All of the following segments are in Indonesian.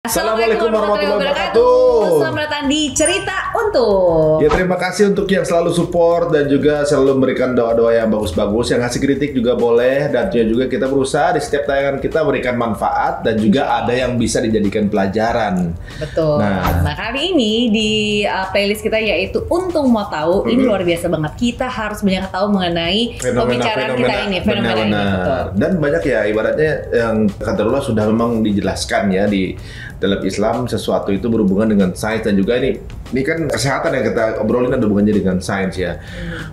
Assalamualaikum warahmatullahi wabarakatuh. Selamat datang di Cerita Untung. Ya, terima kasih untuk yang selalu support dan juga selalu memberikan doa-doa yang bagus-bagus. Yang ngasih kritik juga boleh, dan juga kita berusaha di setiap tayangan kita memberikan manfaat dan juga ada yang bisa dijadikan pelajaran. Betul. Nah kali ini di playlist kita yaitu Untung Mau Tahu. Ini luar biasa banget. Kita harus banyak tahu mengenai pembicaraan kita ini, fenomena ini. Betul. Dan banyak ya ibaratnya yang katakanlah sudah memang dijelaskan ya di dalam Islam, sesuatu itu berhubungan dengan sains, dan juga ini kan kesehatan yang kita obrolin ada hubungannya dengan sains ya.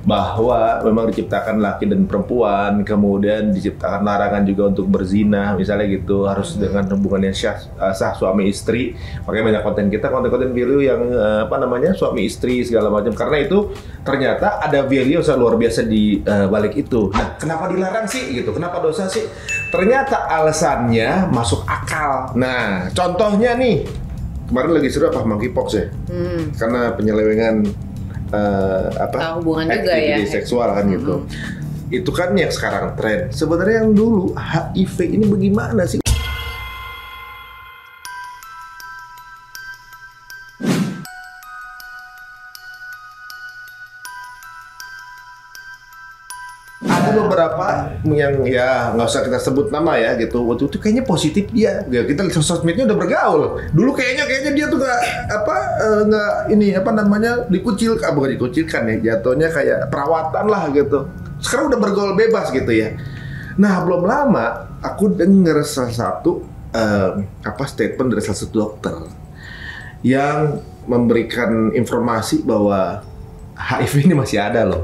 Bahwa memang diciptakan laki dan perempuan, kemudian diciptakan larangan juga untuk berzina misalnya gitu, harus dengan hubungan yang sah suami istri. Makanya banyak konten video yang suami istri segala macam, karena itu ternyata ada value yang luar biasa di balik itu. Nah, kenapa dilarang sih gitu? Kenapa dosa sih? Ternyata alasannya masuk akal. Nah, contohnya nih, kemarin lagi seru monkeypox ya, karena penyelewengan hubungan juga ya, seksual kan gitu. Itu kan yang sekarang tren. Sebenarnya yang dulu HIV ini bagaimana sih? Ada beberapa yang ya nggak usah kita sebut nama ya gitu, waktu itu kayaknya positif dia ya, kita sosmednya udah bergaul. Dulu kayaknya dia tuh bukan dikucilkan ya, jatuhnya kayak perawatan lah gitu. Sekarang udah bergaul bebas gitu ya. Nah, belum lama aku dengar salah satu statement dari salah satu dokter yang memberikan informasi bahwa HIV ini masih ada loh.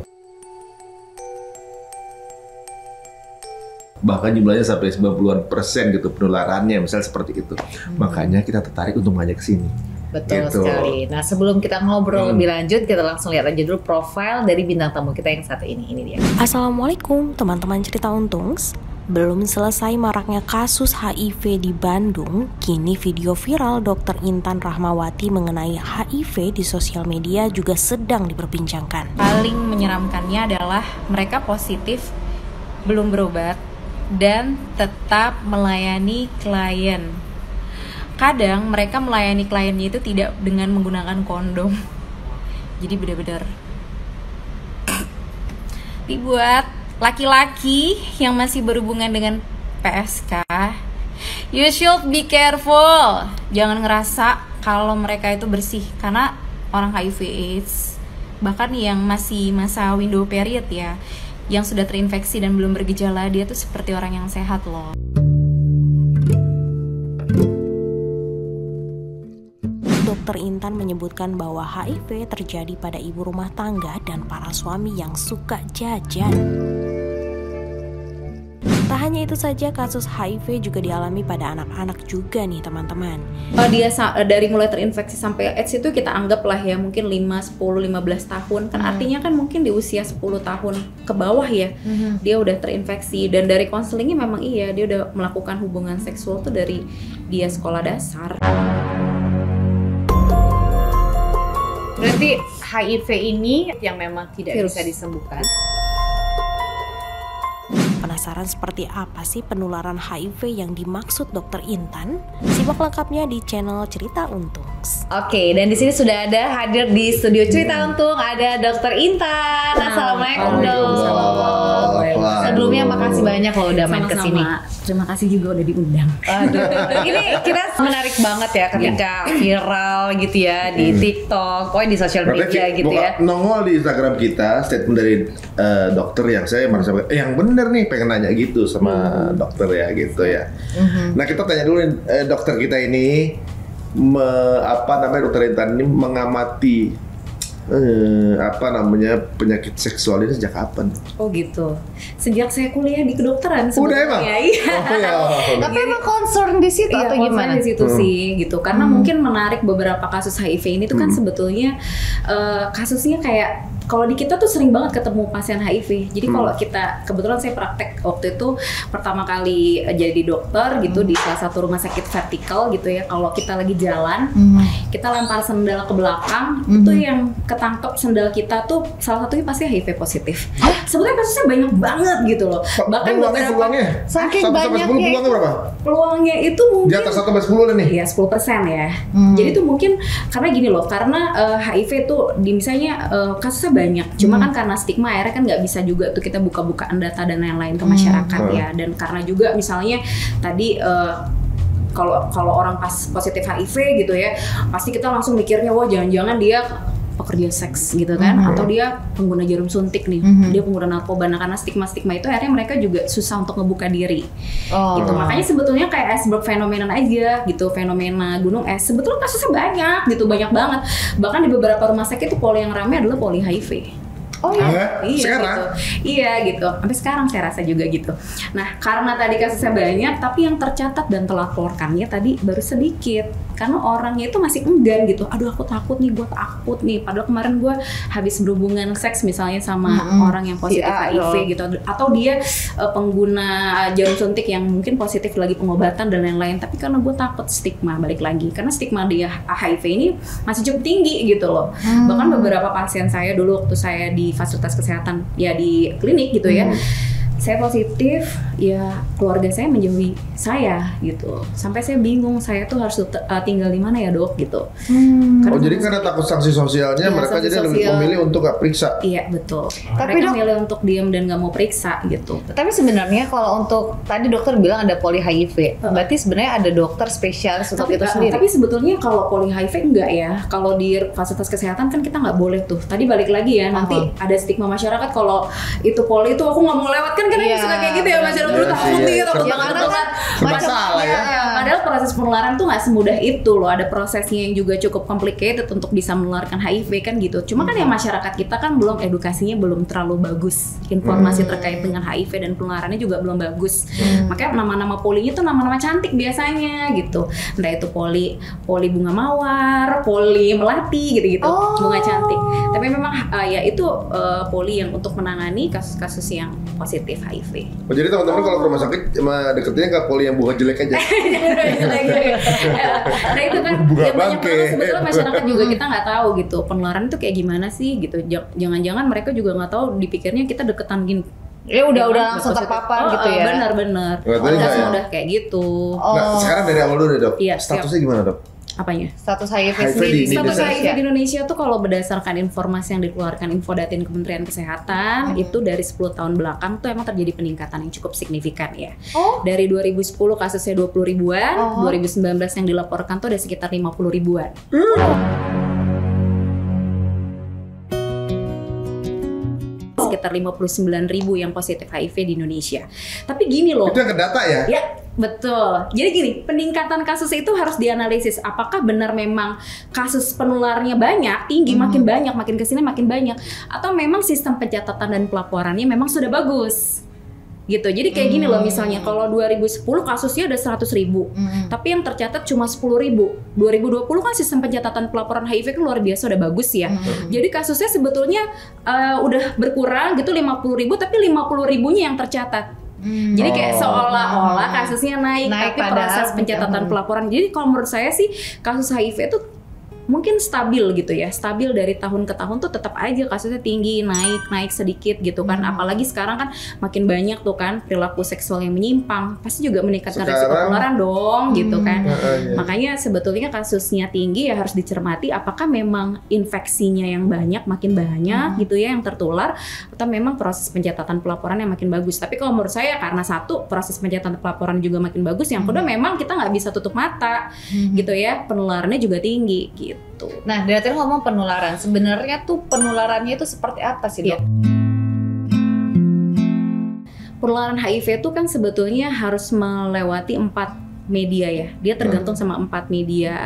Bahkan jumlahnya sampai 90% gitu penularannya, misalnya seperti itu. Makanya kita tertarik untuk ngajak ke sini. Betul gitu. Sekali. Nah, sebelum kita ngobrol lebih lanjut, kita langsung lihat aja dulu profil dari bintang tamu kita yang satu ini. Ini dia. Assalamualaikum teman-teman Cerita Untungs. Belum selesai maraknya kasus HIV di Bandung, kini video viral Dr. Intan Rahmawati mengenai HIV di sosial media juga sedang diperbincangkan. Paling menyeramkannya adalah mereka positif, belum berobat, dan tetap melayani klien. Kadang mereka melayani kliennya itu tidak dengan menggunakan kondom. Jadi benar-benar dibuat laki-laki yang masih berhubungan dengan PSK, you should be careful. Jangan ngerasa kalau mereka itu bersih, karena orang HIV/AIDS, bahkan yang masih masa window period ya, yang sudah terinfeksi dan belum bergejala, dia tuh seperti orang yang sehat loh. Dr. Intan menyebutkan bahwa HIV terjadi pada ibu rumah tangga dan para suami yang suka jajan. Tak hanya itu saja, kasus HIV juga dialami pada anak-anak juga nih teman-teman. Kalau dia dari mulai terinfeksi sampai AIDS itu kita anggap lah ya mungkin 5, 10, 15 tahun. Kan artinya kan mungkin di usia 10 tahun ke bawah ya, dia udah terinfeksi. Dan dari konselingnya memang iya, dia udah melakukan hubungan seksual tuh dari dia sekolah dasar. Berarti HIV ini yang memang tidak bisa disembuhkan. Penasaran seperti apa sih penularan HIV yang dimaksud Dr. Intan? Simak lengkapnya di channel Cerita Untung. Oke, dan di sini sudah ada hadir di studio Cerita Untung ada Dr. Intan. Assalamualaikum dok. Sebelumnya makasih banyak loh udah main kesini. Terima kasih juga udah diundang. Aduh, ini kita menarik banget ya ketika viral gitu ya di TikTok, pokoknya di sosial media gitu ya. Nongol di Instagram kita statement dari dokter yang saya merasa yang bener nih, pengen nanya gitu sama dokter ya gitu ya. Nah, kita tanya dulu dokter kita ini Dokter Intan ini mengamati penyakit seksual ini sejak kapan? Oh gitu. Sejak saya kuliah di kedokteran sebenarnya. Udah emang? Iya. Tapi emang concern di situ atau gimana? Di situ sih gitu. Karena mungkin menarik beberapa kasus HIV ini tuh kan sebetulnya kasusnya kayak Kalau di kita tuh sering banget ketemu pasien HIV. Jadi kalau kita, kebetulan saya praktek waktu itu pertama kali jadi dokter gitu di salah satu rumah sakit vertikal gitu ya. Kalau kita lagi jalan, kita lempar sendal ke belakang, itu yang ketangkep sendal kita tuh salah satunya pasti HIV positif. Sebetulnya kasusnya banyak banget gitu loh. Bahkan peluangnya saking 1 sampai 10 peluangnya berapa? peluangnya itu mungkin Di atas 1 sampai 10 nih. Iya 10% ya. Jadi tuh mungkin karena gini loh, karena HIV tuh di misalnya kasusnya banyak, cuma kan karena stigma akhirnya kan nggak bisa juga tuh kita buka-bukaan data dan lain-lain ke masyarakat ya. Dan karena juga misalnya tadi kalau orang pas positif HIV gitu ya, pasti kita langsung mikirnya wah jangan-jangan dia pekerja seks gitu kan, atau dia pengguna jarum suntik nih, dia pengguna narkoba. Nah karena stigma-stigma itu akhirnya mereka juga susah untuk ngebuka diri gitu. Makanya sebetulnya kayak iceberg phenomenon aja gitu, fenomena gunung es, sebetulnya kasusnya banyak gitu, banyak banget. Bahkan di beberapa rumah sakit itu poli yang ramai adalah poli HIV. Oh iya, iya sekarang? gitu. Iya gitu. Sampai sekarang saya rasa juga gitu. Nah, karena tadi kasusnya banyak, tapi yang tercatat dan telaporkannya tadi baru sedikit. Karena orangnya itu masih enggan gitu. Aduh, aku takut nih, gue takut nih. Padahal kemarin gue habis berhubungan seks misalnya sama orang yang positif HIV gitu. Atau dia pengguna jarum suntik yang mungkin positif lagi pengobatan dan lain-lain. Tapi karena gue takut stigma, balik lagi. Karena stigma dia HIV ini masih cukup tinggi gitu loh. Bahkan beberapa pasien saya dulu waktu saya di fasilitas kesehatan ya di klinik gitu ya, saya positif, ya keluarga saya menjauhi saya gitu. Sampai saya bingung, saya tuh harus tinggal di mana ya dok gitu. Jadi karena takut sanksi sosialnya, mereka jadi lebih memilih untuk nggak periksa. Iya betul. Tapi mereka dok, milih untuk diam dan nggak mau periksa gitu. Tapi sebenarnya kalau untuk tadi dokter bilang ada poli HIV, berarti sebenarnya ada dokter spesialis untuk itu sendiri. Tapi sebetulnya kalau poli HIV enggak ya. Kalau di fasilitas kesehatan kan kita nggak boleh tuh. Tadi balik lagi ya, nanti ada stigma masyarakat kalau itu poli itu aku nggak mau lewat kan Iya, suka kayak gitu ya masyarakat tuh takut nih takut banget. Masalah ya. Padahal proses penularan tuh nggak semudah itu loh. Ada prosesnya yang juga cukup complicated untuk bisa menularkan HIV kan gitu. Cuma kan ya masyarakat kita kan belum edukasinya belum terlalu bagus. Informasi terkait dengan HIV dan penularannya juga belum bagus. Makanya nama-nama polinya tuh nama-nama cantik biasanya gitu. Entah itu poli bunga mawar, poli melati gitu-gitu. Bunga cantik. Tapi memang ya itu poli yang untuk menangani kasus-kasus yang positif HIV. Oh, jadi teman-teman kalau ke rumah sakit cuma deketnya ke poli yang bunga jelek aja. Nah itu kan Bunga ya banyak bangke. banget sebetulnya masyarakat juga kita nggak tahu gitu penularan itu kayak gimana sih gitu. Jangan-jangan mereka juga nggak tahu, dipikirnya kita deketan gini. Ya udah langsung terpapar gitu ya. Benar-benar. Nggak Nggak ya? mudah kayak gitu. Nah, sekarang dari awal dulu deh dok. Iya, Statusnya gimana dok? Apanya? Status HIV HIV sendiri di di Status Indonesia. HIV di Indonesia tuh kalau berdasarkan informasi yang dikeluarkan Infodatin Kementerian Kesehatan itu dari 10 tahun belakang tuh emang terjadi peningkatan yang cukup signifikan ya. Dari 2010 kasusnya 20 ribuan, 2019 yang dilaporkan tuh ada sekitar 50 ribuan. Sekitar 59.000 yang positif HIV di Indonesia. Tapi gini loh. Itu yang ke data ya? Ya, betul. Jadi gini, peningkatan kasus itu harus dianalisis. Apakah benar memang kasus penularnya banyak, tinggi, makin banyak, makin kesini makin banyak, atau memang sistem pencatatan dan pelaporannya memang sudah bagus? Gitu. Jadi kayak gini loh, misalnya kalau 2010 kasusnya ada 100.000, tapi yang tercatat cuma 10.000. 2020 kan sistem pencatatan pelaporan HIV kan luar biasa udah bagus ya. Jadi kasusnya sebetulnya udah berkurang gitu 50.000, tapi 50.000-nya yang tercatat. Jadi kayak seolah-olah kasusnya naik tapi proses pencatatan pelaporan. Jadi kalau menurut saya sih kasus HIV itu mungkin stabil gitu ya, stabil dari tahun ke tahun tuh tetap aja kasusnya tinggi, naik sedikit gitu kan. Apalagi sekarang kan makin banyak tuh kan perilaku seksual yang menyimpang, pasti juga meningkatkan resiko penularan dong gitu kan. Makanya sebetulnya kasusnya tinggi ya harus dicermati apakah memang infeksinya yang banyak, makin banyak gitu ya yang tertular, atau memang proses pencatatan pelaporan yang makin bagus. Tapi kalau menurut saya karena satu proses pencatatan pelaporan juga makin bagus, yang kedua memang kita nggak bisa tutup mata gitu ya, penularannya juga tinggi gitu. Nah, dari tadi ngomong penularan, sebenarnya tuh penularannya itu seperti apa sih dok? Penularan HIV itu kan sebetulnya harus melewati 4 media ya. Dia tergantung sama 4 media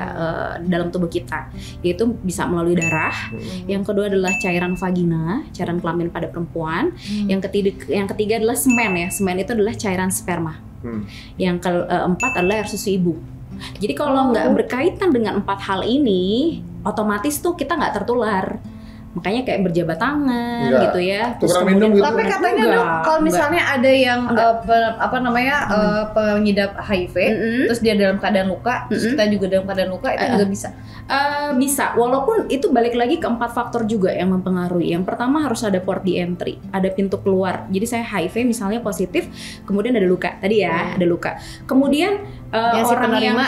dalam tubuh kita. Yaitu bisa melalui darah. Yang kedua adalah cairan vagina, cairan kelamin pada perempuan. Yang ketiga adalah semen ya. Semen itu adalah cairan sperma. Yang keempat adalah air susu ibu. Jadi kalau nggak berkaitan dengan 4 hal ini, otomatis tuh kita nggak tertular. Makanya kayak berjabat tangan Enggak. gitu ya. Tukeran minum gitu. Tapi katanya Enggak, dok, kalau misalnya ada yang pengidap HIV, terus dia dalam keadaan luka, terus kita juga dalam keadaan luka, itu juga bisa. Bisa, walaupun itu balik lagi ke 4 faktor juga yang mempengaruhi. Yang pertama harus ada port di entry, ada pintu keluar. Jadi saya HIV misalnya positif, kemudian ada luka. Tadi ya, ada luka. Kemudian Yang si orang penerima,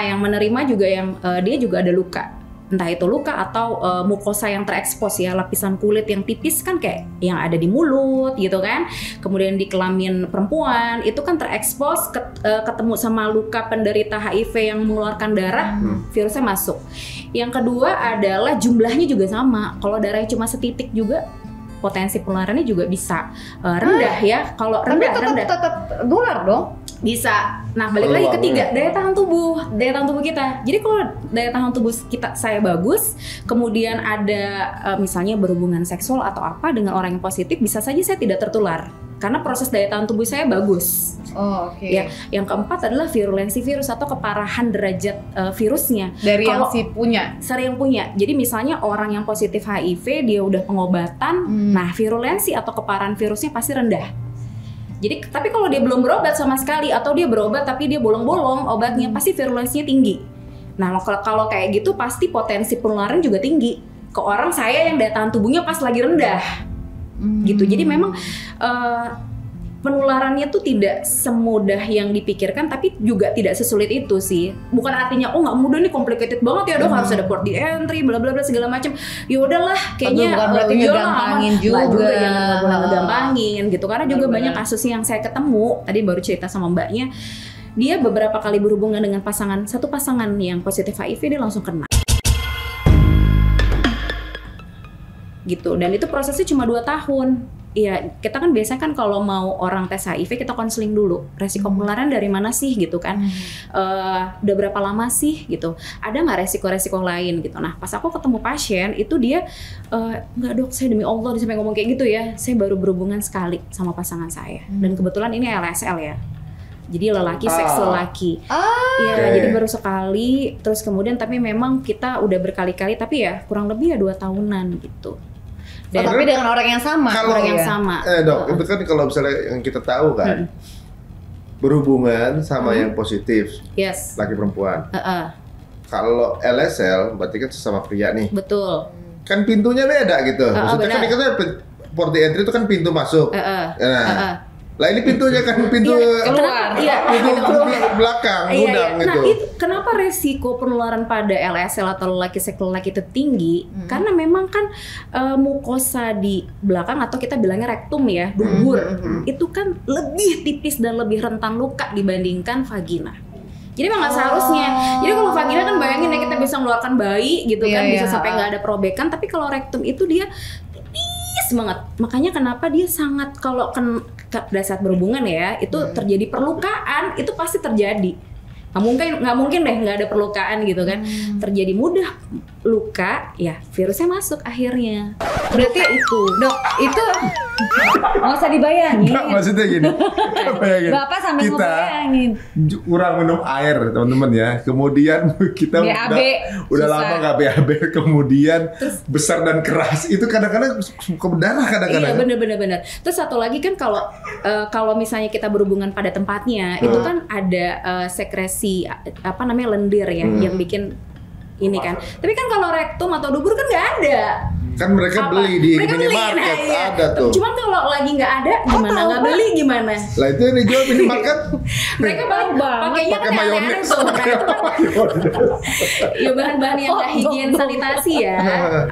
yang menerima juga yang dia juga ada luka. Entah itu luka atau mukosa yang terekspos ya, lapisan kulit yang tipis kan kayak yang ada di mulut gitu kan. Kemudian di kelamin perempuan itu kan terekspos ketemu sama luka penderita HIV yang mengeluarkan darah, virusnya masuk. Yang kedua adalah jumlahnya juga sama. Kalau darahnya cuma setitik juga potensi penularannya juga bisa rendah ya. Kalau Tapi rendah tetap nular dong. bisa. Nah, balik lagi ketiga, daya tahan tubuh kita. Jadi kalau daya tahan tubuh saya bagus, kemudian ada misalnya berhubungan seksual atau apa dengan orang yang positif, bisa saja saya tidak tertular karena proses daya tahan tubuh saya bagus. Oh, oke. Ya, yang keempat adalah virulensi virus atau keparahan derajat virusnya. Dari Kalau yang si punya. sering punya. Jadi misalnya orang yang positif HIV dia udah pengobatan, nah virulensi atau keparahan virusnya pasti rendah. Jadi tapi kalau dia belum berobat sama sekali atau dia berobat tapi dia bolong-bolong obatnya, pasti virulensinya tinggi. Nah, kalau kayak gitu pasti potensi penularan juga tinggi ke orang saya yang daya tahan tubuhnya pas lagi rendah. Gitu. Jadi memang penularannya tuh tidak semudah yang dipikirkan, tapi juga tidak sesulit itu sih. Bukan artinya oh nggak mudah nih, complicated banget ya dok, harus ada port di entry, bla bla bla segala macam. Ya udahlah, kayaknya bukan berarti ngegampangin juga. Nggak boleh ngegampangin gitu. Karena juga banyak kasus yang saya ketemu. Tadi baru cerita sama mbaknya, dia beberapa kali berhubungan dengan satu pasangan yang positif HIV, dia langsung kena. Gitu. Dan itu prosesnya cuma 2 tahun. Iya, kita kan biasanya kan kalau mau orang tes HIV kita konseling dulu. Resiko penularan dari mana sih gitu kan? Udah berapa lama sih gitu? Ada nggak resiko-resiko lain gitu? Nah, pas aku ketemu pasien itu dia nggak dok, saya demi Allah, dia sampai ngomong kayak gitu ya. Saya baru berhubungan sekali sama pasangan saya. Dan kebetulan ini LSL ya. Jadi lelaki seks lelaki. Iya, jadi baru sekali. Terus kemudian tapi memang kita udah berkali-kali, tapi ya kurang lebih ya 2 tahunan gitu. Dan tapi dengan orang yang sama. Orang yang sama. Dok, itu kan kalau misalnya yang kita tahu kan, berhubungan sama yang positif, yes, laki perempuan. Kalau LSL berarti kan sesama pria nih. Betul. Kan pintunya beda gitu. Maksudnya kan dikatakan port di entry itu kan pintu masuk. Lah ini pintunya kan pintu keluar. pintu belakang, gudang gitu. Nah, itu kenapa resiko penularan pada LSL atau lelaki seks lelaki itu tinggi? Karena memang kan mukosa di belakang atau kita bilangnya rektum ya, dubur, itu kan lebih tipis dan lebih rentan luka dibandingkan vagina. Jadi memang nggak seharusnya. Jadi kalau vagina kan bayangin ya kita bisa mengeluarkan bayi gitu kan, bisa sampai nggak ada perobekan. Tapi kalau rektum itu dia tipis banget. Makanya kenapa dia sangat kalau pada saat berhubungan ya itu terjadi perlukaan, itu pasti terjadi. Nggak mungkin deh nggak ada perlukaan gitu kan. Terjadi mudah luka, ya virusnya masuk akhirnya. Berarti itu dok, itu nggak usah dibayangin. Nggak, maksudnya gini. Bayangin. Bapak sambil ngebayangin. Kurang minum air teman-teman ya. Kemudian kita BAB, udah lama nggak BAB. Kemudian besar dan keras. Itu kadang-kadang suka berdarah kadang-kadang. Iya benar. Terus satu lagi kan kalau misalnya kita berhubungan pada tempatnya, itu kan ada sekresi apa namanya lendir ya yang bikin ini kan. Tapi kan kalau rektum atau dubur kan nggak ada. Kan mereka beli di minimarket, ada tuh. Cuman kalau lagi nggak ada, gimana nggak beli gimana? Lah itu yang dijual minimarket. Mereka pakainya kan mayones. Ya bahan-bahan yang nggak higien sanitasi ya,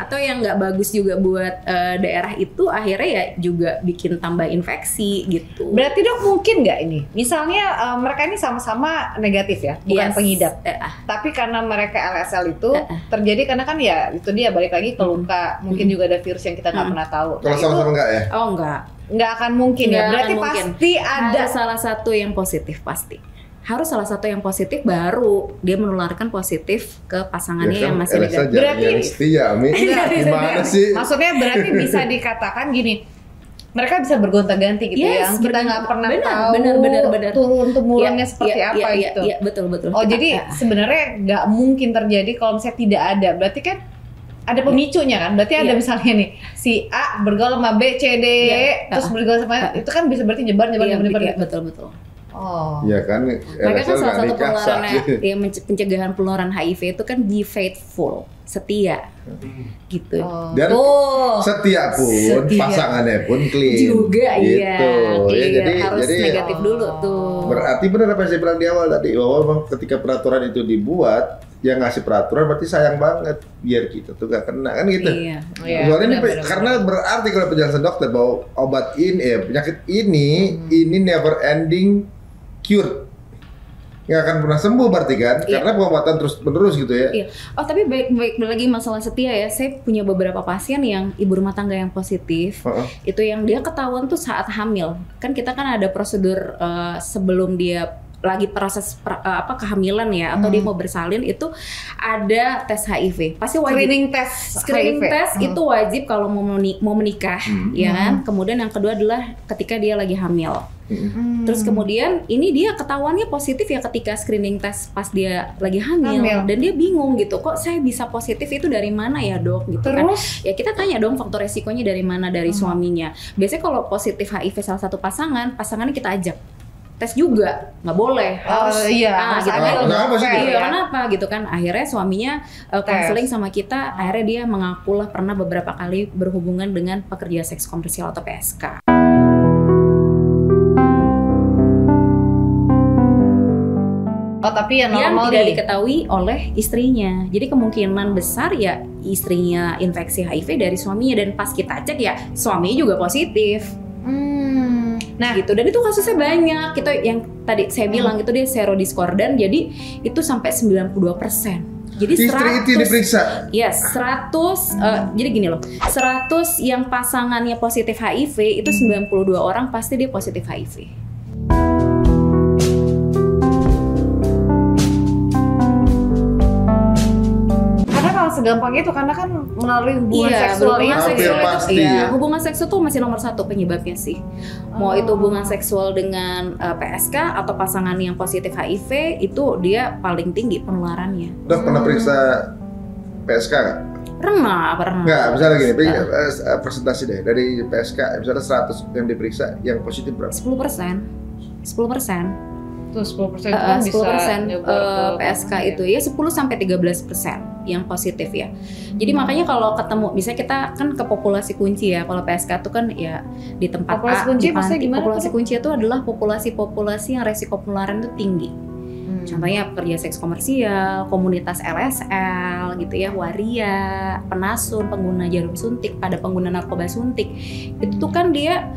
atau yang nggak bagus juga buat daerah itu, akhirnya ya juga bikin tambah infeksi gitu. Berarti dok mungkin nggak ini? Misalnya mereka ini sama-sama negatif ya, bukan pengidap. Tapi karena mereka LSL itu terjadi karena kan ya itu dia balik lagi ke luka. Mungkin juga ada virus yang kita nggak pernah tahu. Kalau sama-sama enggak ya? Oh enggak. Nggak akan mungkin ya. Berarti pasti ada salah satu yang positif pasti. Harus salah satu yang positif baru dia menularkan positif ke pasangannya yang masih negatif. Berarti setia, gimana sih? Maksudnya berarti bisa dikatakan gini. Mereka bisa bergonta-ganti gitu ya. Kita nggak pernah tahu benar. turun-temurunnya seperti apa gitu. Iya, betul. Oh, jadi sebenarnya nggak mungkin terjadi kalau misalnya tidak ada. Berarti kan ada pemicunya kan? Berarti ada misalnya nih si A bergaul sama B, C, D, terus bergaul sama itu kan bisa berarti nyebar. Betul. Oh. Iya kan. Mereka kan salah satu penularannya pencegahan penularan HIV itu kan be faithful, setia. Gitu. Dan setia pun pasangannya pun clean. Juga gitu. Jadi harus negatif dulu tuh. Berarti benar apa yang saya bilang di awal tadi, bahwa memang ketika peraturan itu dibuat, yang ngasih peraturan berarti sayang banget biar kita tuh gak kena kan gitu. Soalnya ini karena berarti kalau penjelasan dokter bahwa obat ini penyakit ini never ending cure, nggak akan pernah sembuh berarti kan, karena pengobatan terus menerus gitu ya. Oh tapi baik lagi masalah setia ya, saya punya beberapa pasien yang ibu rumah tangga yang positif, itu yang dia ketahuan tuh saat hamil, kan kita kan ada prosedur sebelum dia lagi proses kehamilan ya, atau dia mau bersalin itu ada tes HIV, pasti wajib screening tes itu wajib kalau mau menikah ya kan. Kemudian yang kedua adalah ketika dia lagi hamil. Terus kemudian ini dia ketahuannya positif ya ketika screening tes pas dia lagi hamil. Dan dia bingung gitu, kok saya bisa positif itu dari mana ya dok gitu. Terus kan ya kita tanya dong faktor resikonya dari mana, dari suaminya. Biasanya kalau positif HIV salah satu pasangannya kita ajak tes juga, nggak boleh harus kenapa gitu kan. Akhirnya suaminya counseling sama kita, akhirnya dia mengakulah pernah beberapa kali berhubungan dengan pekerja seks komersial atau PSK. Tapi yang normal tidak diketahui oleh istrinya. Jadi kemungkinan besar ya istrinya infeksi HIV dari suaminya, dan pas kita cek ya suaminya juga positif. Nah gitu, dan itu kasusnya banyak. Itu yang tadi saya bilang itu dia serodiskordan, jadi itu sampai 92%. Jadi istri itu diperiksa? Yes, 100 jadi gini loh, 100 yang pasangannya positif HIV itu 92 orang pasti dia positif HIV. Segampang itu karena kan melalui hubungan seksual hubungan seksual tuh masih nomor 1 penyebabnya sih. Mau itu hubungan seksual dengan PSK atau pasangan yang positif HIV, itu dia paling tinggi penularannya. Dok pernah periksa PSK nggak? Pernah. Nggak, misalnya gini, presentasi deh dari PSK, misalnya 100 yang diperiksa, yang positif berapa? 10%. Tuh 10% kan bisa PSK itu ya 10-13% yang positif ya. Jadi makanya kalau ketemu, misalnya kita kan ke populasi kunci ya, kalau PSK itu kan ya di tempat populasi kunci maksudnya gimana? Populasi kunci itu adalah populasi yang resiko penularan itu tinggi. Contohnya pekerja seks komersial, komunitas LSL gitu ya, waria, penasun, pengguna jarum suntik, pada pengguna narkoba suntik. Itu tuh kan dia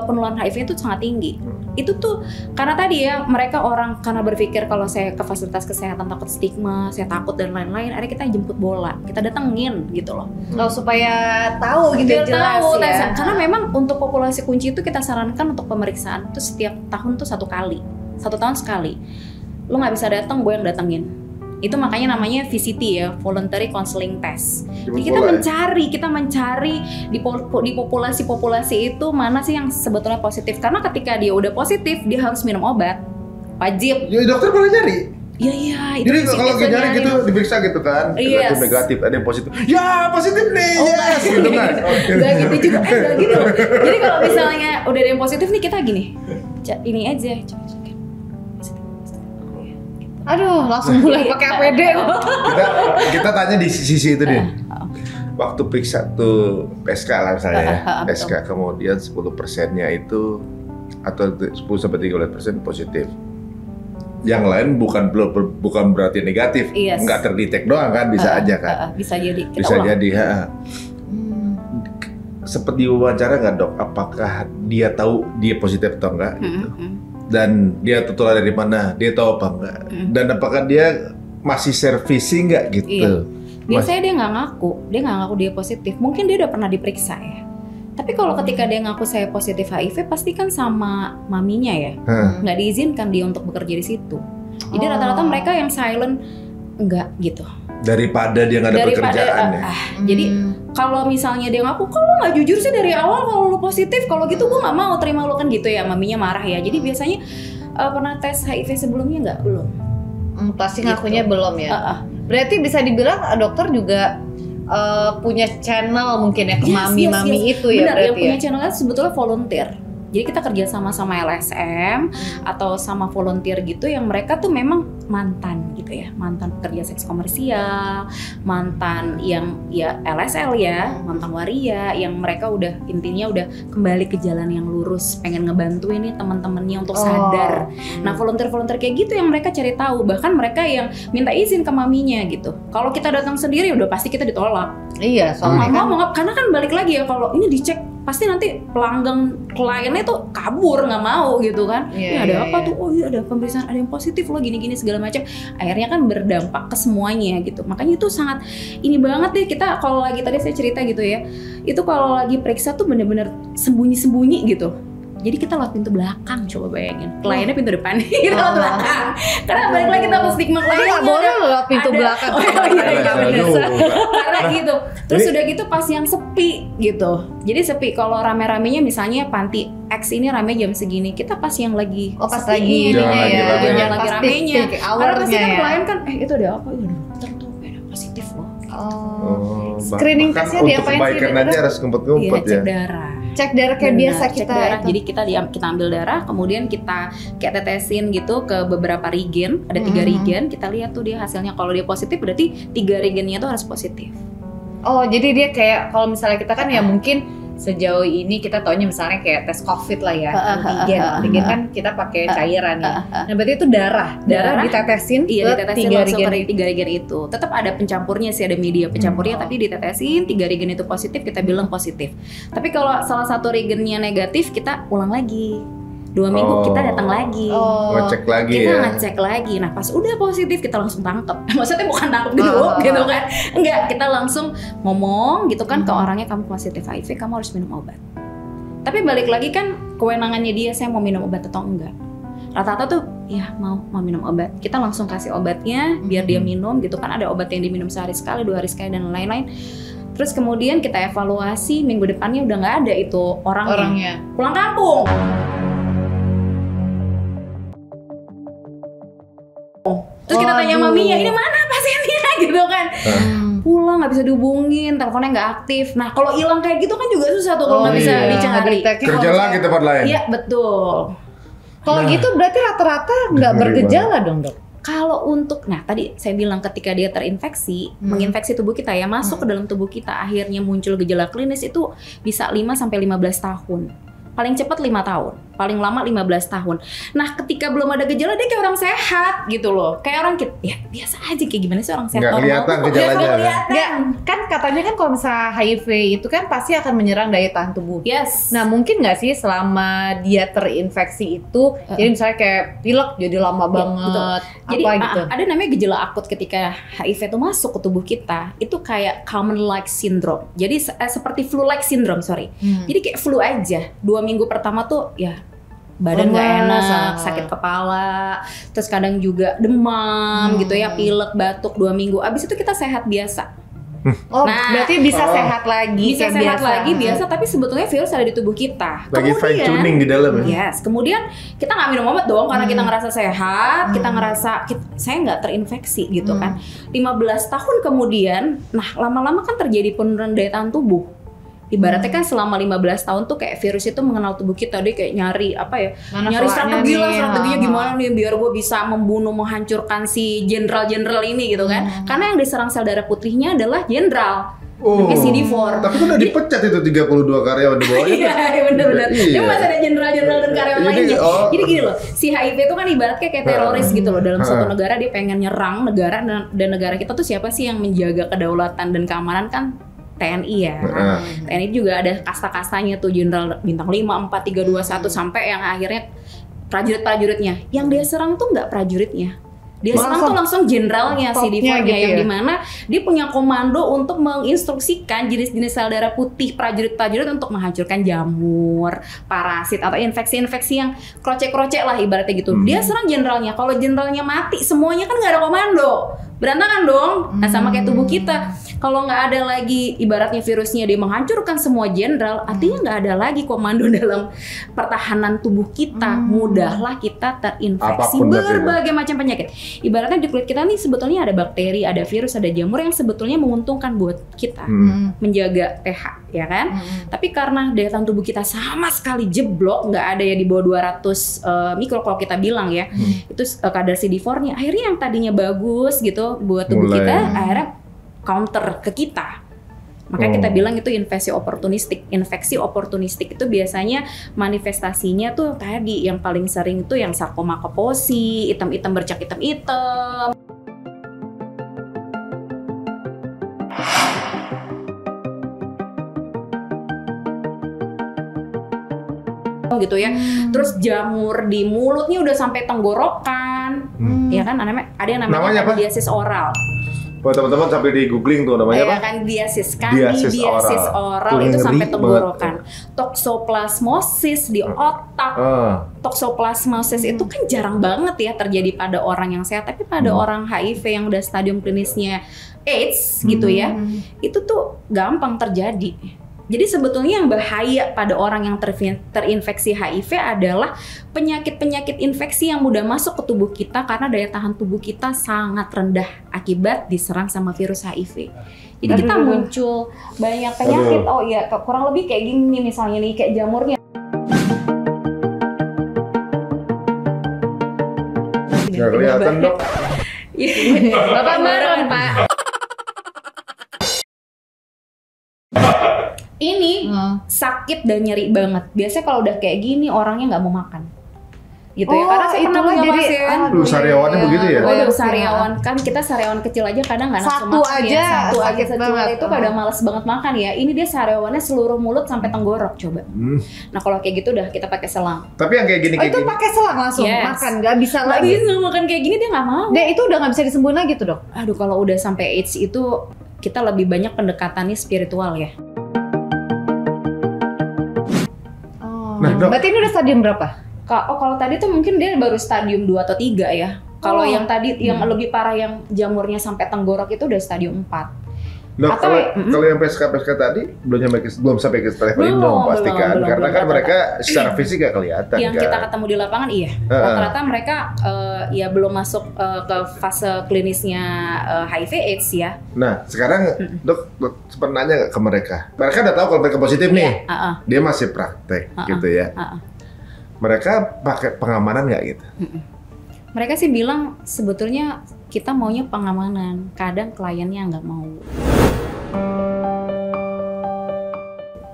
penularan HIV itu sangat tinggi. Itu tuh karena tadi ya mereka orang karena berpikir kalau saya ke fasilitas kesehatan takut stigma, saya takut dan lain-lain, akhirnya kita jemput bola, kita datengin gitu loh. Supaya tahu gitu, jelas ya. Karena memang untuk populasi kunci itu kita sarankan untuk pemeriksaan tuh setiap tahun tuh 1 kali, 1 tahun sekali. Lo nggak bisa datang, gue yang datengin. Itu makanya namanya VCT ya, Voluntary Counseling Test. Jadi kita mencari di populasi itu mana sih yang sebetulnya positif. Karena ketika dia udah positif, dia harus minum obat, wajib. Ya dokter boleh nyari. Iya. Jadi kalau nyari gitu diperiksa gitu kan, negatif, ada yang positif. Ya positif nih, gitu kan. Gak gitu juga, gak gitu. Jadi kalau misalnya udah ada yang positif nih, kita gini, ini aja. Aduh, langsung mulai pakai APD. Kita tanya di sisi itu deh. Waktu periksa tuh PSK lah misalnya ya, PSK kemudian 10%-nya itu atau 10-13% positif. Yang lain bukan berarti negatif, nggak terdetek doang kan, bisa aja kan. Bisa jadi. Seperti wawancara nggak dok, apakah dia tahu dia positif atau enggak gitu? Dan dia tertular dari mana, dia tahu apa enggak, dan apakah dia masih servicing enggak gitu. Biasanya dia nggak ngaku dia positif, mungkin dia udah pernah diperiksa ya. Tapi kalau ketika dia ngaku saya positif HIV, pasti kan sama maminya ya, nggak diizinkan dia untuk bekerja di situ. Jadi rata-rata mereka yang silent enggak gitu. Daripada dia nggak ada pekerjaan ya. Jadi kalau misalnya dia ngaku, kalau nggak jujur sih dari awal kalau lu positif, kalau gitu gue nggak mau terima lu kan gitu ya, maminya marah ya. Jadi biasanya pernah tes HIV sebelumnya nggak? Belum. Pasti ngakunya gitu. Belum ya. Berarti bisa dibilang dokter juga punya channel mungkin ya ke mami-mami itu ya. Benar, berarti yang punya channel kan sebetulnya volunteer. Jadi kita kerja sama LSM atau sama volunteer gitu yang mereka tuh memang mantan gitu ya, mantan pekerja seks komersial, mantan yang ya LSL ya, mantan waria yang mereka udah intinya udah kembali ke jalan yang lurus, pengen ngebantuin nih teman-temannya untuk sadar. Nah volunteer kayak gitu yang mereka cari tahu, bahkan mereka yang minta izin ke maminya gitu. Kalau kita datang sendiri udah pasti kita ditolak. Iya, soalnya karena kan balik lagi ya kalau ini dicek pasti nanti pelanggan kliennya tuh kabur nggak mau gitu kan. Ada apa tuh? Oh iya ada pemeriksaan, ada yang positif loh gini-gini segala macam. Akhirnya kan berdampak ke semuanya gitu. Makanya itu sangat ini banget deh kita kalau lagi tadi saya cerita gitu ya. Itu kalau lagi periksa tuh bener-bener sembunyi-sembunyi gitu. Jadi kita lewat pintu belakang, coba bayangin. Kliennya pintu depan, kita lewat belakang. Karena balik lagi kita stigma kliennya. Nggak boleh lewat pintu belakang. Karena gitu. Terus udah gitu pas yang sepi gitu. Jadi sepi kalau rame-ramenya misalnya panti X ini rame jam segini. Kita pas yang lagi pas lagi lagi ramenya. Karena pasti kan klien kan itu ada apa? Ya dokter tuh ada positif loh. Screening tesnya diapain sih? Untuk kebaikan aja harus ngumpet-ngumpet ya. Cek darah. Cek darah kayak biasa kita darah. Jadi kita ambil darah, kemudian kita kayak tetesin gitu ke beberapa regen, ada 3 regen. Kita lihat tuh dia hasilnya, kalau dia positif berarti 3 regennya tuh harus positif. Oh jadi dia kayak kalau misalnya kita kan ya mungkin sejauh ini kita taunya misalnya kayak tes COVID lah ya, antigen kan kita pakai cairan ya. Nah berarti itu darah ditetesin ke 3 regen itu. Tetap ada pencampurnya sih, ada media pencampurnya, tapi ditetesin 3 regen itu positif, kita bilang positif. Tapi kalau salah satu regennya negatif, kita ulang lagi. 2 minggu kita datang lagi, ngecek lagi kita ngecek lagi. Nah pas udah positif kita langsung tangkep. Maksudnya bukan tangkep dulu gitu kan, enggak, kita langsung ngomong gitu kan ke orangnya, kamu positif HIV, kamu harus minum obat. Tapi balik lagi kan kewenangannya dia, saya mau minum obat atau enggak. Rata-rata tuh ya mau minum obat, kita langsung kasih obatnya biar dia minum gitu kan. Ada obat yang diminum sehari sekali, 2 hari sekali dan lain-lain. Terus kemudian kita evaluasi, minggu depannya udah nggak ada itu orangnya. Pulang kampung. Terus kita tanya maminya, ini mana pasiennya gitu kan. Pulang nggak bisa dihubungin, teleponnya nggak aktif. Nah kalau hilang kayak gitu kan juga susah tuh kalau nggak bisa dicari. Kerja lagi tempat lain. Iya betul. Kalau gitu berarti rata-rata nggak bergejala dong dok? Kalau untuk, nah tadi saya bilang ketika dia terinfeksi, menginfeksi tubuh kita ya, masuk ke dalam tubuh kita, akhirnya muncul gejala klinis itu bisa 5-15 tahun. Paling cepat 5 tahun, paling lama 15 tahun. Nah ketika belum ada gejala dia kayak orang sehat gitu loh. Kayak orang ya biasa aja, kayak gimana sih orang sehat. Nggak kelihatan gejalanya. Nggak, kan katanya kan kalau misalnya HIV itu kan pasti akan menyerang daya tahan tubuh. Yes. Nah mungkin nggak sih selama dia terinfeksi itu, jadi misalnya kayak pilek jadi lama banget, betul. Jadi gitu. Ada namanya gejala akut ketika HIV itu masuk ke tubuh kita, itu kayak common-like syndrome. Jadi seperti flu-like syndrome, Jadi kayak flu aja. 2 minggu pertama tuh ya badan nggak enak, sakit kepala, terus kadang juga demam gitu ya, pilek, batuk 2 minggu. Abis itu kita sehat biasa. Berarti bisa sehat lagi, bisa sehat lagi biasa, tapi sebetulnya virus ada di tubuh kita. Lagi fine tuning di dalam ya. Yes, kemudian kita nggak minum obat dong karena kita ngerasa sehat, kita ngerasa saya nggak terinfeksi gitu kan. 15 tahun kemudian, nah lama-lama kan terjadi penurunan daya tahan tubuh. Ibaratnya kan selama 15 tahun tuh kayak virus itu mengenal tubuh kita, dia kayak nyari apa ya, nyari strateginya gimana nih biar gue bisa membunuh, menghancurkan si jenderal-jenderal ini gitu kan. Karena yang diserang sel darah putihnya adalah jenderal. CD4. Tapi kan udah dipecat itu 32 karyawan di bawahnya. Iya, benar-benar. Dia masih ada jenderal-jenderal dan karyawan lainnya. Jadi gini loh, si HIV itu kan ibaratnya kayak teroris gitu loh. Dalam suatu negara dia pengen nyerang negara, dan negara kita tuh siapa sih yang menjaga kedaulatan dan keamanan kan? TNI ya. TNI juga ada kasta-kastanya tuh, jenderal bintang 5, 4, 3, 2, 1 sampai yang akhirnya prajurit-prajuritnya. Yang dia serang tuh nggak prajuritnya. Dia serang tuh langsung jenderalnya, CD4-nya gitu yang dimana dia punya komando untuk menginstruksikan jenis-jenis sel darah putih prajurit-prajurit untuk menghancurkan jamur, parasit atau infeksi-infeksi yang krocek-krocek lah ibaratnya gitu. Dia serang jenderalnya. Kalau jenderalnya mati semuanya kan nggak ada komando. Berantakan dong. Nah sama kayak tubuh kita. Kalau nggak ada lagi ibaratnya virusnya dia menghancurkan semua jenderal, artinya nggak ada lagi komando dalam pertahanan tubuh kita. Mudahlah kita terinfeksi berbagai macam penyakit. Ibaratnya di kulit kita nih sebetulnya ada bakteri, ada virus, ada jamur yang sebetulnya menguntungkan buat kita menjaga pH, ya kan? Tapi karena daya tahan tubuh kita sama sekali jeblok, nggak ada ya di bawah 200 mikro kalau kita bilang ya, itu kadar CD4-nya. Akhirnya yang tadinya bagus gitu buat tubuh kita, akhirnya counter ke kita. Makanya kita bilang itu infeksi oportunistik. Infeksi oportunistik itu biasanya manifestasinya tuh tadi yang paling sering itu yang sarkoma kaposi, hitam-hitam bercak hitam-hitam. Gitu ya. Terus jamur di mulutnya udah sampai tenggorokan. Ya kan ada yang namanya candidiasis oral. Buat teman-teman sampai di googling tuh namanya apa? Candidiasis oral itu sampai tenggorokan. Toksoplasmosis di otak. Toksoplasmosis itu kan jarang banget ya terjadi pada orang yang sehat, tapi pada orang HIV yang udah stadium klinisnya AIDS gitu ya, itu tuh gampang terjadi. Jadi sebetulnya yang bahaya pada orang yang terinfeksi HIV adalah penyakit-penyakit infeksi yang mudah masuk ke tubuh kita karena daya tahan tubuh kita sangat rendah akibat diserang sama virus HIV. Jadi kita muncul banyak penyakit. Oh iya, kurang lebih kayak gini misalnya nih, kayak jamurnya. Nggak kelihatan dok. Bapak bareng Pak. Ini sakit dan nyeri banget. Biasanya kalau udah kayak gini orangnya nggak mau makan, gitu ya. Karena saya pernah punya pasien. Sariawannya begitu ya? Sariawan kan kita sariawan kecil aja kadang nggak nafsu makan Satu aja secuma itu pada males banget makan ya. Ini dia sariawannya seluruh mulut sampai tenggorok coba. Nah kalau kayak gitu udah kita pakai selang. Tapi yang kayak gini itu pakai selang langsung makan, nggak bisa lagi. Nggak bisa makan kayak gini, dia nggak mau. Itu udah nggak bisa disembuhin lagi tuh dok. Aduh kalau udah sampai AIDS itu kita lebih banyak pendekatannya spiritual ya. Nah, berarti ini udah stadium berapa? Kalau tadi tuh mungkin dia baru stadium 2 atau 3 ya. Kalau yang tadi yang lebih parah yang jamurnya sampai tenggorok itu udah stadium 4. Nah, kalau yang PSK tadi belum sampai ke level ini dong pastikan, karena kan mereka secara fisik gak kelihatan. Yang kita ketemu di lapangan rata-rata mereka ya belum masuk ke fase klinisnya HIV/AIDS ya. Nah sekarang dok sempat nanya ke mereka udah tahu kalau mereka positif nih, dia masih praktek gitu ya. Mereka pakai pengamanan nggak gitu? Mereka sih bilang sebetulnya kita maunya pengamanan, kadang kliennya nggak mau.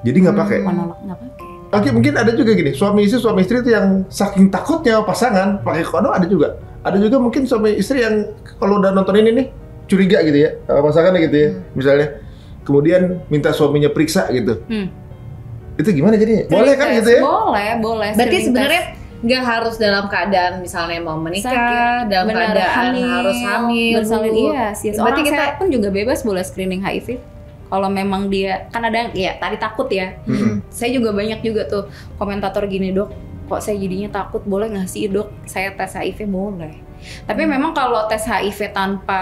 Jadi nggak pakai? Menolak, nggak pakai. Oke, mungkin ada juga gini, suami istri itu yang saking takutnya pasangan pakai kondom ada juga. Ada juga mungkin suami istri yang kalau udah nonton ini nih curiga gitu ya, pasangannya gitu ya, misalnya. Kemudian minta suaminya periksa gitu. Itu gimana jadinya? Boleh kan gitu ya? Boleh. Berarti sebenarnya nggak harus dalam keadaan misalnya mau menikah, dalam keadaan harus hamil. Iya, orang sehat pun juga bebas boleh screening HIV. Kalau memang dia kan ada ya tadi takut ya. Saya juga banyak juga tuh komentator gini, dok, kok saya jadinya takut, boleh nggak sih dok saya tes HIV? Boleh. Tapi memang kalau tes HIV tanpa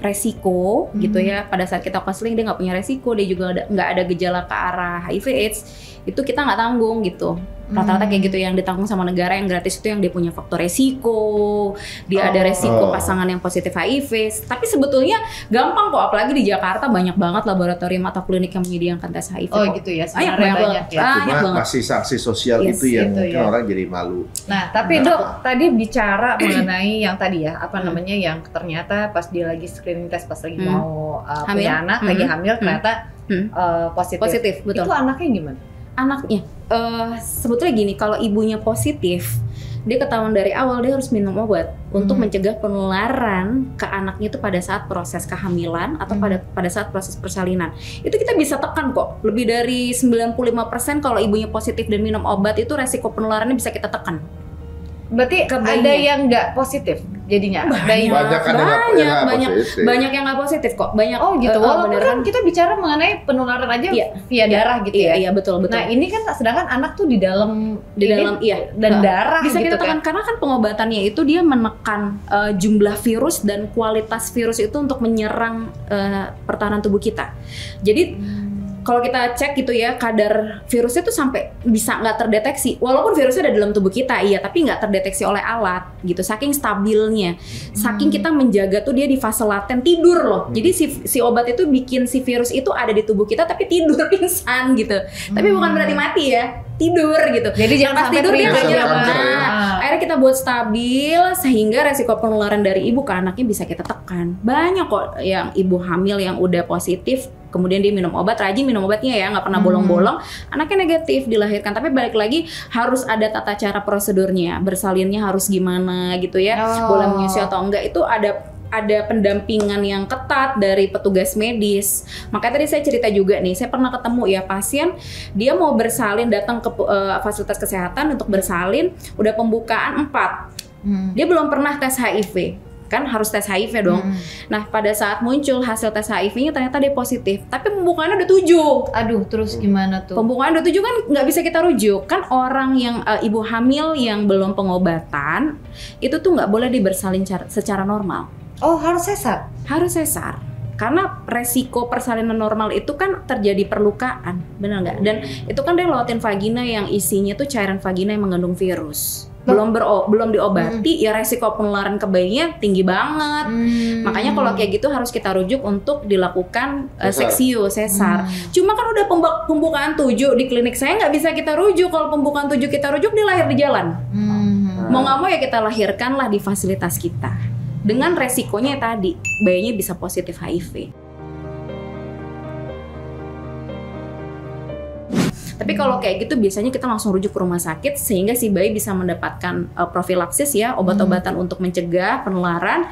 resiko gitu ya, pada saat kita konseling dia nggak punya resiko, dia juga nggak ada gejala ke arah HIV/AIDS, itu kita nggak tanggung gitu. Rata-rata kayak gitu yang ditanggung sama negara yang gratis itu yang dia punya faktor resiko, dia ada resiko pasangan yang positif HIV. Tapi sebetulnya gampang kok, apalagi di Jakarta banyak banget laboratorium atau klinik yang menyediakan tes HIV. Gitu ya, sebenarnya banyak ya. Cuma masih sanksi sosial itu yang mungkin orang jadi malu. Nah, tapi dok tadi bicara mengenai yang tadi ya, apa namanya yang ternyata pas dia lagi screening test pas lagi mau punya anak, lagi hamil ternyata positif. Betul. Itu anaknya gimana? Anaknya sebetulnya gini, kalau ibunya positif dia ketahuan dari awal dia harus minum obat untuk mencegah penularan ke anaknya itu pada saat proses kehamilan atau pada saat proses persalinan. Itu kita bisa tekan kok, lebih dari 95% kalau ibunya positif dan minum obat itu resiko penularannya bisa kita tekan. Berarti ada yang nggak positif jadinya? Banyak yang nggak positif kok. Banyak. Oh gitu. Walaupun kan kita bicara mengenai penularan aja via darah gitu ya. Iya betul. Nah ini kan sedangkan anak tuh di dalam dan darah bisa gitu kita tekan karena kan pengobatannya itu dia menekan jumlah virus dan kualitas virus itu untuk menyerang pertahanan tubuh kita. Jadi kalau kita cek gitu ya, kadar virusnya tuh sampai bisa nggak terdeteksi. Walaupun virusnya ada dalam tubuh kita, iya, tapi nggak terdeteksi oleh alat gitu. Saking stabilnya, saking kita menjaga tuh dia di fase laten tidur loh. Jadi si obat itu bikin si virus itu ada di tubuh kita tapi tidur pingsan gitu. Tapi bukan berarti mati ya, tidur gitu. Jadi jangan sampai tidur dia nggak akhirnya kita buat stabil sehingga resiko penularan dari ibu ke anaknya bisa kita tekan. Banyak kok yang ibu hamil yang udah positif, kemudian dia minum obat, rajin minum obatnya ya, nggak pernah bolong-bolong, anaknya negatif dilahirkan. Tapi balik lagi harus ada tata cara prosedurnya, bersalinnya harus gimana gitu ya, boleh menyusui atau enggak, itu ada pendampingan yang ketat dari petugas medis. Makanya tadi saya cerita juga nih, saya pernah ketemu ya pasien, dia mau bersalin, datang ke fasilitas kesehatan untuk bersalin, udah pembukaan 4, dia belum pernah tes HIV. Kan harus tes HIV dong. Nah pada saat muncul hasil tes HIV-nya ternyata dia positif, tapi pembukaannya udah 7. Aduh, terus gimana tuh? Pembukaan udah 7 kan nggak bisa kita rujuk. Kan orang yang ibu hamil yang belum pengobatan itu tuh nggak boleh dibersalin secara normal. Oh, harus sesar? Harus sesar. Karena resiko persalinan normal itu kan terjadi perlukaan, benar nggak? Dan itu kan dia lewatin vagina yang isinya tuh cairan vagina yang mengandung virus. Belum diobati, ya resiko penularan ke bayinya tinggi banget. Makanya kalau kayak gitu harus kita rujuk untuk dilakukan seksio, sesar. Cuma kan udah pembukaan 7 di klinik saya nggak bisa kita rujuk. Kalau pembukaan 7 kita rujuk, dia lahir di jalan. Mau nggak mau ya kita lahirkan lah di fasilitas kita. Dengan resikonya tadi, bayinya bisa positif HIV. Tapi kalau kayak gitu biasanya kita langsung rujuk ke rumah sakit sehingga si bayi bisa mendapatkan profilaksis ya, obat-obatan untuk mencegah penularan.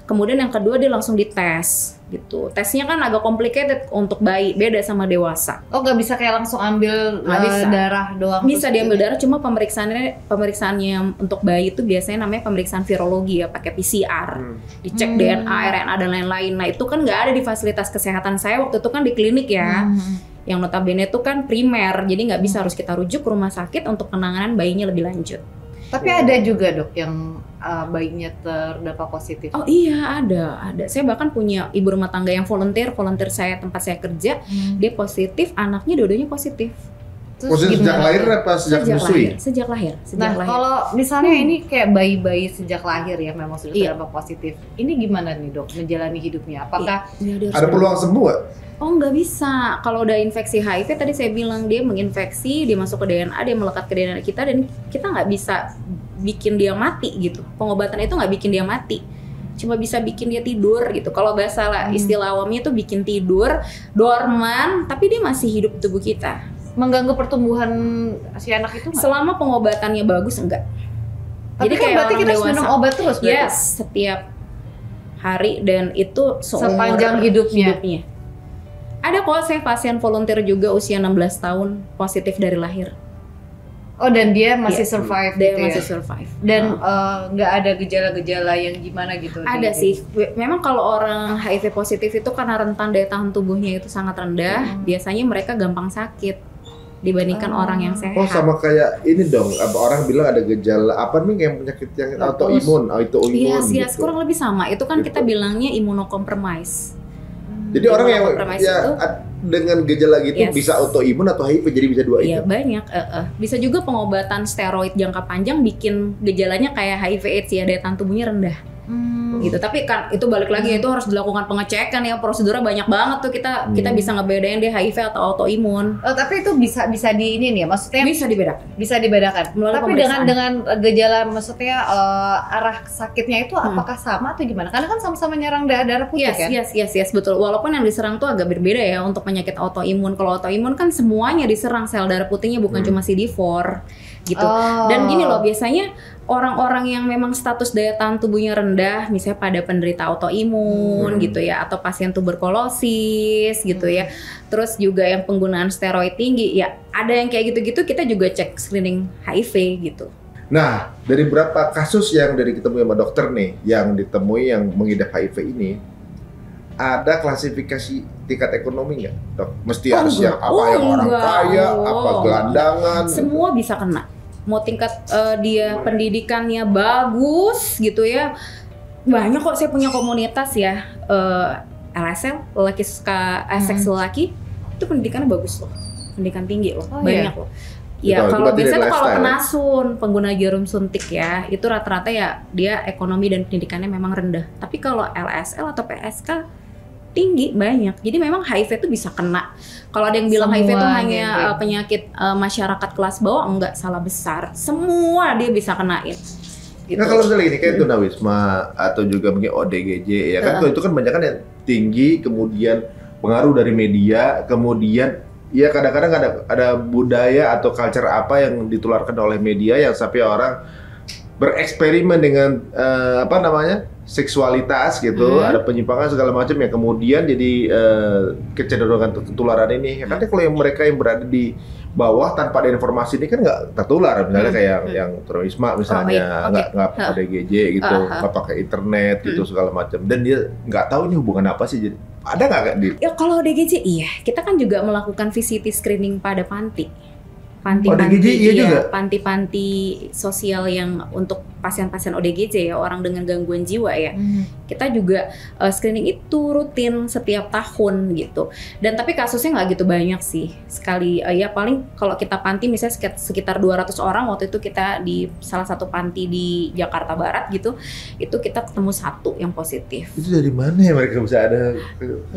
Kemudian yang kedua dia langsung dites gitu. Tesnya kan agak complicated untuk bayi, beda sama dewasa. Oh, nggak bisa kayak langsung ambil darah doang? Bisa diambil darah, cuma pemeriksaannya untuk bayi itu biasanya namanya pemeriksaan virologi ya, pakai PCR. Dicek DNA, RNA dan lain-lain. Nah itu kan nggak ada di fasilitas kesehatan saya waktu itu kan di klinik ya. Yang notabene itu kan primer, jadi nggak bisa harus kita rujuk ke rumah sakit untuk penanganan bayinya lebih lanjut. Tapi ada juga dok yang bayinya terdapat positif? Oh iya ada. Saya bahkan punya ibu rumah tangga yang volunteer saya tempat saya kerja, dia positif, anaknya dua-duanya positif. Positif sejak lahir apa sejak menyusui? Sejak lahir. Kalau misalnya ini kayak bayi-bayi sejak lahir ya memang sudah terdapat positif, ini gimana nih dok menjalani hidupnya? Apakah ada peluang sembuh gak? Oh nggak bisa. Kalau udah infeksi HIV tadi saya bilang dia menginfeksi, dia masuk ke DNA, dia melekat ke DNA kita dan kita nggak bisa bikin dia mati gitu. Pengobatan itu nggak bikin dia mati, cuma bisa bikin dia tidur gitu. Kalau bahasa istilah awamnya itu bikin tidur, dorman, tapi dia masih hidup di tubuh kita. Mengganggu pertumbuhan si anak itu nggak? Selama pengobatannya bagus enggak. Tapi jadi kan berarti kita harus minum obat terus berarti? Yes, setiap hari dan itu sepanjang hidupnya. Ada kok saya pasien volunteer juga usia 16 tahun positif dari lahir. Oh dan dia masih survive dia gitu masih ya? survive. Dan nggak ada gejala-gejala yang gimana gitu? Ada sih. Memang kalau orang HIV positif itu karena rentan daya tahan tubuhnya itu sangat rendah, biasanya mereka gampang sakit dibandingkan orang yang sehat. Oh sama kayak ini dong, orang bilang ada gejala apa nih kayak penyakit yang autoimun Iya, gitu. kurang lebih sama. Itu kan kita bilangnya imunokompromis. Jadi orang yang dengan gejala gitu bisa autoimun atau HIV, jadi bisa dua itu? Iya banyak. Bisa juga pengobatan steroid jangka panjang bikin gejalanya kayak HIV/AIDS ya, daya tahan tubuhnya rendah. Gitu. Tapi kan itu balik lagi itu harus dilakukan pengecekan ya, prosedurnya banyak banget tuh kita bisa ngebedain dia HIV atau autoimun. Oh, tapi itu bisa di ini nih ya, maksudnya bisa dibedakan. Tapi dengan gejala maksudnya arah sakitnya itu apakah sama atau gimana? Karena kan sama-sama nyerang darah putih kan? Yes, betul. Walaupun yang diserang tuh agak berbeda ya untuk penyakit autoimun. Kalau autoimun kan semuanya diserang, sel darah putihnya bukan cuma CD4 gitu. Dan gini loh, biasanya orang-orang yang memang status daya tahan tubuhnya rendah, misalnya pada penderita autoimun gitu ya, atau pasien tuberkulosis gitu ya, terus juga yang penggunaan steroid tinggi ya, ada yang kayak gitu-gitu kita juga cek screening HIV gitu. Nah, dari berapa kasus yang dari ketemu sama dokter nih, yang ditemui yang mengidap HIV ini, ada klasifikasi tingkat ekonomi nggak, dok? Mesti harus yang apa yang orang kaya, apa gelandangan? Semua bisa kena. Mau tingkat dia pendidikannya bagus gitu ya. Banyak kok, saya punya komunitas ya, LSL, lelaki suka seks lelaki, itu pendidikannya bagus loh, pendidikan tinggi loh, banyak loh. Ya kalau biasanya tuh kalau penasun, pengguna jarum suntik ya, itu rata-rata ya dia ekonomi dan pendidikannya memang rendah. Tapi kalau LSL atau PSK tinggi, banyak. Jadi memang HIV itu bisa kena. Kalau ada yang bilang HIV itu hanya penyakit masyarakat kelas bawah, enggak, salah besar. Semua dia bisa kenain. Gitu. Nah kalau misalnya gini kayak tunawisma atau juga mungkin ODGJ ya kan, itu kan banyak kan yang tinggi, kemudian pengaruh dari media, kemudian ya kadang-kadang ada budaya atau culture apa yang ditularkan oleh media yang sampai orang bereksperimen dengan seksualitas gitu, ada penyimpangan segala macam yang kemudian jadi kecenderungan ketularan ini. Ya, karena kalau yang mereka yang berada di bawah tanpa ada informasi ini kan nggak tertular, misalnya kayak yang tunawisma misalnya nggak ODGJ gitu, nggak pakai internet gitu segala macam, dan dia nggak tahu ini hubungan apa sih. Jadi ada nggak di? Ya kalau ODGJ iya, kita kan juga melakukan VCT screening pada panti. Panti-panti sosial yang untuk pasien-pasien ODGJ ya, orang dengan gangguan jiwa ya. Kita juga screening itu rutin setiap tahun gitu. Dan tapi kasusnya nggak gitu banyak sih. Sekali ya paling kalau kita panti misalnya sekitar 200 orang, waktu itu kita di salah satu panti di Jakarta Barat gitu, itu kita ketemu 1 yang positif. Itu dari mana ya mereka bisa ada?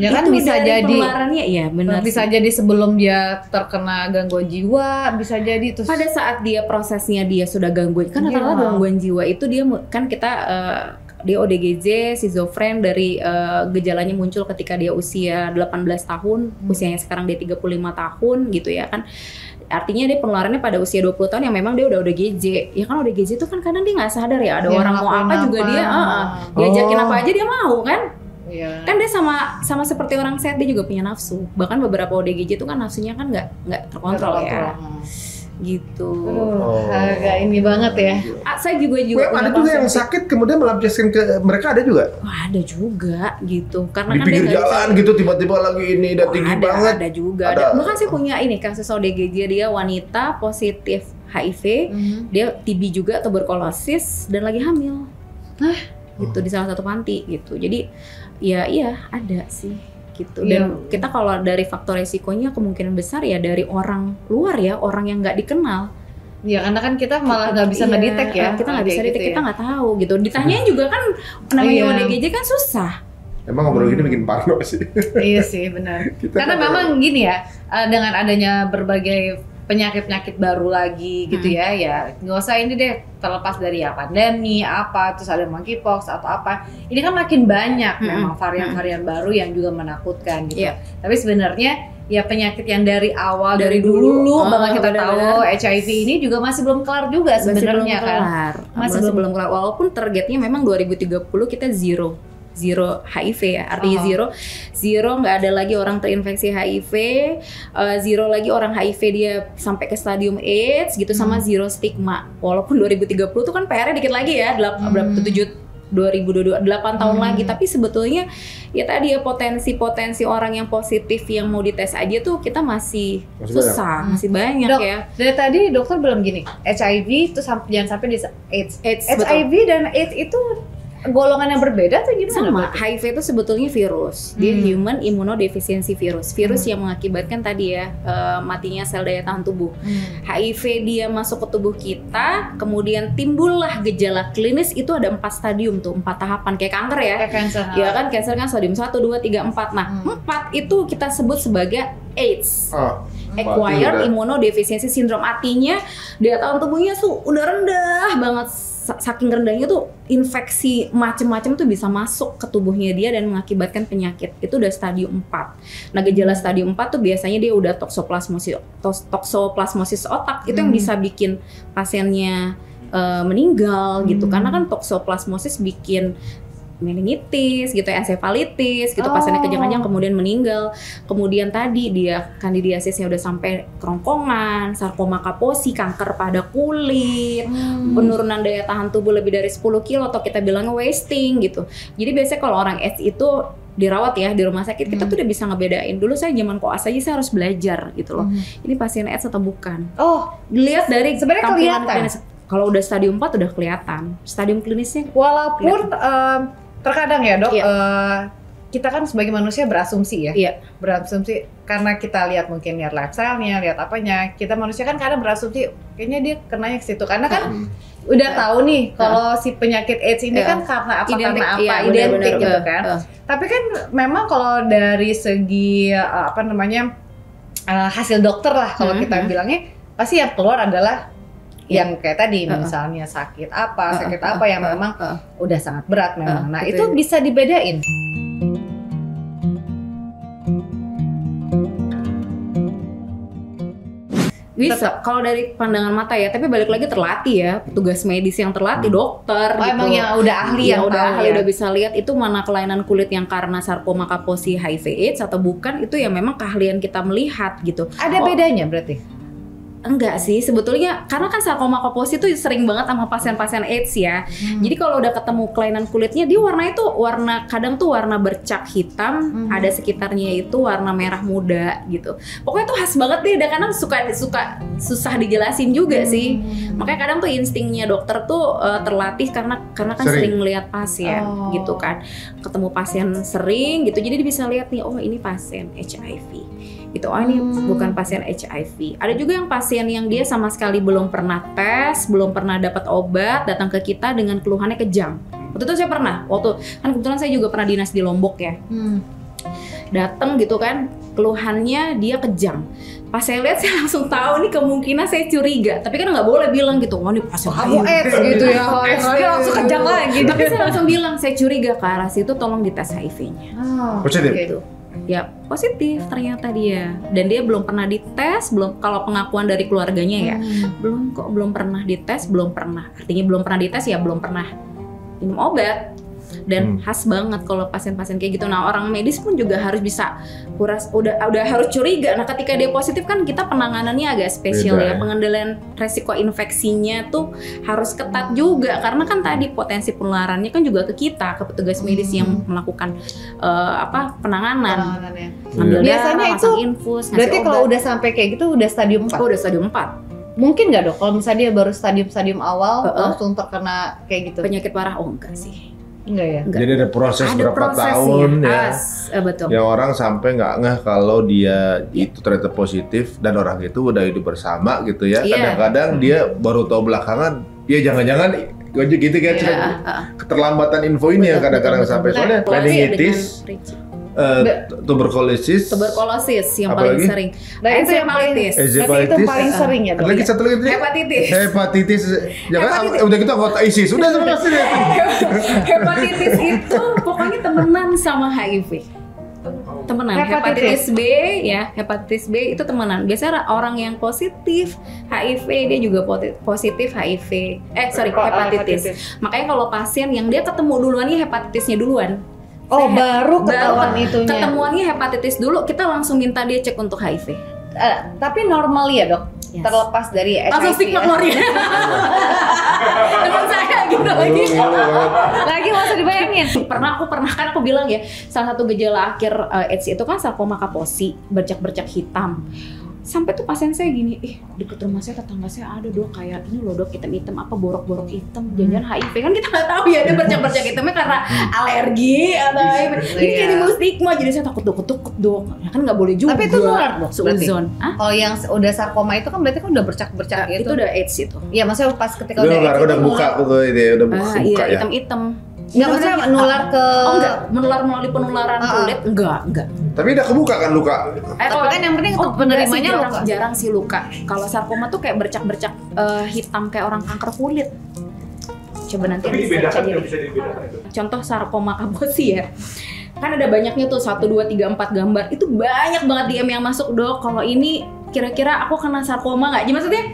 Ya kan itu bisa jadi penularannya, ya benar. Bisa jadi sebelum dia terkena gangguan jiwa, bisa jadi terus pada saat dia prosesnya dia sudah gangguan, kan rata-rata gangguan jiwa itu dia kan kita dia ODGJ, schizofren dari gejalanya muncul ketika dia usia 18 tahun, usianya sekarang dia 35 tahun gitu ya kan. Artinya dia penularannya pada usia 20 tahun yang memang dia udah ODGJ. Ya kan ODGJ itu kan kadang dia nggak sadar ya, ada orang mau apa juga dia diajakin apa aja dia mau kan. Kan dia sama seperti orang sehat, dia juga punya nafsu. Bahkan beberapa ODGJ itu kan nafsunya kan nggak terkontrol ya. Gitu. Agak ini banget ya. Saya juga ada juga yang sakit kemudian melampiaskan ke mereka, ada juga? Ada juga gitu. Karena di pinggir jalan gitu tiba-tiba lagi ini dan tinggi banget. Ada juga. Bahkan saya punya ini kasus ODGJ, dia wanita positif HIV, dia TB juga, tuberkulosis, dan lagi hamil. Gitu di salah satu panti gitu. Jadi ya iya ada sih. Gitu. Dan kita kalau dari faktor resikonya kemungkinan besar ya dari orang luar ya, orang yang nggak dikenal. Ya karena kan kita malah nggak bisa ngedetect ya. Kita nggak bisa detect, kita nggak tahu gitu. Ditanyain juga kan namanya ODGJ kan susah. Emang ngobrol gini bikin parno sih. Iya sih benar. Karena memang gini ya, dengan adanya berbagai penyakit-penyakit baru lagi gitu ya nggak usah ini deh, terlepas dari ya pandemi apa, terus ada monkeypox atau apa, ini kan makin banyak memang varian-varian baru yang juga menakutkan gitu. Tapi sebenarnya ya penyakit yang dari awal dari dulu banget kita tahu, HIV ini juga masih belum kelar juga sebenarnya kan. Masih belum kelar walaupun targetnya memang 2030 kita zero HIV ya, artinya zero nggak ada lagi orang terinfeksi HIV, zero lagi orang HIV dia sampai ke stadium AIDS gitu, sama zero stigma. Walaupun 2030 tuh kan PR-nya dikit lagi ya, 2022 8 tahun lagi, tapi sebetulnya ya tadi ya potensi orang yang positif yang mau dites aja tuh kita masih susah, masih banyak. Dok, ya. Dari tadi dokter bilang gini, HIV itu jangan sampai di AIDS. HIV dan AIDS itu golongan yang berbeda tuh gimana? Sama, HIV itu sebetulnya virus. Dia human immunodeficiency virus. Virus yang mengakibatkan tadi ya matinya sel daya tahan tubuh. HIV dia masuk ke tubuh kita, kemudian timbullah gejala klinis, itu ada 4 stadium tuh, 4 tahapan kayak kanker ya. Kayak cancer. Ya kan, cancer kan stadium 1, 2, 3, 4. Nah, 4 itu kita sebut sebagai AIDS. Acquired Immunodeficiency Syndrome. Artinya daya tahan tubuhnya tuh udah rendah banget. Saking rendahnya tuh infeksi macem-macem tuh bisa masuk ke tubuhnya dia dan mengakibatkan penyakit. Itu udah stadium 4. Nah, gejala stadium 4 tuh biasanya dia udah toksoplasmosis otak. Itu yang bisa bikin pasiennya meninggal gitu. Karena kan toksoplasmosis bikin meningitis gitu, ensefalitis gitu, pasiennya kejang-kejang kemudian meninggal. Kemudian tadi dia kandidiasisnya udah sampai kerongkongan, sarkoma Kaposi, kanker pada kulit, penurunan daya tahan tubuh lebih dari 10 kilo atau kita bilangnya wasting gitu. Jadi biasanya kalau orang AIDS itu dirawat ya di rumah sakit, kita tuh udah bisa ngebedain. Dulu saya zaman koas aja saya harus belajar gitu loh. Ini pasien AIDS atau bukan. Dilihat dari sebenarnya kelihatan. Kalau udah stadium 4 udah kelihatan. Stadium klinisnya walaupun terkadang ya dok, kita kan sebagai manusia berasumsi ya. Iya. Berasumsi karena kita lihat mungkin lihat lifestyle-nya, lihat apanya. Kita manusia kan kadang berasumsi kayaknya dia kenanya ke situ. Karena kan udah tahu nih kalau si penyakit AIDS ini kan karena apa, identik, karena apa, iya, identik benar-benar, gitu kan. Tapi kan memang kalau dari segi hasil dokter lah kalau kita bilangnya, pasti yang keluar adalah yang kayak tadi misalnya sakit apa yang memang udah sangat berat memang. Nah itu bisa dibedain. Bisa, kalau dari pandangan mata ya, tapi balik lagi terlatih ya, petugas medis yang terlatih, dokter gitu. Emang yang udah ahli udah bisa lihat itu mana kelainan kulit yang karena sarkoma Kaposi HIV AIDS atau bukan, itu ya memang keahlian kita melihat gitu. Ada bedanya berarti? Enggak sih, sebetulnya karena kan sarkoma Kaposi itu sering banget sama pasien-pasien AIDS ya. Jadi kalau udah ketemu kelainan kulitnya, dia warnanya tuh kadang tuh warna bercak hitam, ada sekitarnya itu warna merah muda gitu. Pokoknya tuh khas banget deh, dan kadang suka susah dijelasin juga sih. Makanya kadang tuh instingnya dokter tuh terlatih karena kan sering lihat pasien gitu kan. Ketemu pasien sering gitu, jadi dia bisa lihat nih, oh ini pasien HIV. Gitu, oh ini bukan pasien HIV. Ada juga yang pasien yang dia sama sekali belum pernah tes, belum pernah dapat obat, datang ke kita dengan keluhannya kejang. Waktu itu saya pernah, kan kebetulan saya juga pernah dinas di Lombok ya. Datang gitu kan, keluhannya dia kejang. Pas saya lihat saya langsung tahu nih kemungkinan saya curiga. Tapi kan nggak boleh bilang gitu, wah ini pasien kamu AIDS gitu ya, langsung kejang lagi. Tapi saya langsung bilang, saya curiga ke arah situ, tolong dites HIV-nya. Positif? Gitu. Ya positif ternyata dia, dan dia belum pernah dites, kalau pengakuan dari keluarganya ya belum pernah dites, artinya belum pernah dites ya belum pernah minum obat. Dan khas banget kalau pasien-pasien kayak gitu. Nah orang medis pun juga harus bisa udah harus curiga. Nah ketika dia positif kan kita penanganannya agak spesial ya. Pengendalian resiko infeksinya tuh harus ketat juga, karena kan tadi potensi penularannya kan juga ke kita, ke petugas medis yang melakukan penanganan. Biasanya itu infus, berarti kalau udah sampai kayak gitu udah stadium 4. Udah stadium 4. Mungkin nggak dok kalau misalnya dia baru stadium awal langsung terkena kayak gitu? Penyakit parah? Oh enggak sih. Enggak ya? Enggak. Jadi ada berapa tahun ya. Betul. Yang orang sampai nggak ngeh kalau dia itu ternyata positif dan orang itu udah hidup bersama gitu ya. Kadang-kadang dia baru tahu belakangan, ya jangan-jangan gitu kan. Keterlambatan info ini yang kadang-kadang sampai soalnya meningitis, tuberkulosis yang paling sering. Nah, itu yang paling sering ya. Lagi satu lagi hepatitis. Jangan udah gitu anggota ISIS. Sudah selesai. Hepatitis itu pokoknya temenan sama HIV. Temenan. Hepatitis B ya, hepatitis B itu temenan. Biasanya orang yang positif HIV dia juga positif hepatitis. Makanya kalau pasien yang dia ketemu duluannya hepatitisnya duluan. Baru ketahuan itunya. Ketemuannya hepatitis dulu, kita langsung minta dia cek untuk HIV. Tapi normal ya dok? Yes. Terlepas dari HIV. Langsung stigma keluar ya. Teman saya gitu lagi. Lagi nggak usah dibayangin. Aku bilang ya, salah satu gejala akhir AIDS itu kan sarkoma Kaposi, bercak-bercak hitam. Sampai tuh pasien saya gini, deket rumah saya tetangga saya ada dok kayak ini loh dok, hitam-hitam apa borok-borok hitam, jangan HIV. Kan kita nggak tahu ya, ada bercak-bercak hitamnya karena alergi atau HIV. Ini kayak timbul stigma, jadi saya takut dok. Ya kan nggak boleh juga. Tapi itu nular dok, seuzon. Kalau yang udah sarkoma itu kan berarti kan udah bercak-bercak gitu. Itu udah AIDS itu. Iya, maksudnya pas ketika udah AIDS udah buka udah buka iya, ya. Hitam-hitam. Enggak, maksudnya menular ke... enggak, menular melalui penularan kulit, enggak. Tapi udah kebuka kan luka? Tapi kan yang penting penerimanya luka. Jarang sih luka. Kalau sarkoma tuh kayak bercak-bercak hitam kayak orang kanker kulit. Coba nanti dibedakan, bisa dibedakan itu. Contoh sarkoma Kaposi ya. Kan ada banyaknya tuh 1, 2, 3, 4 gambar. Itu banyak banget DM yang masuk, dok. Kalau ini kira-kira aku kena sarkoma nggak? Jadi maksudnya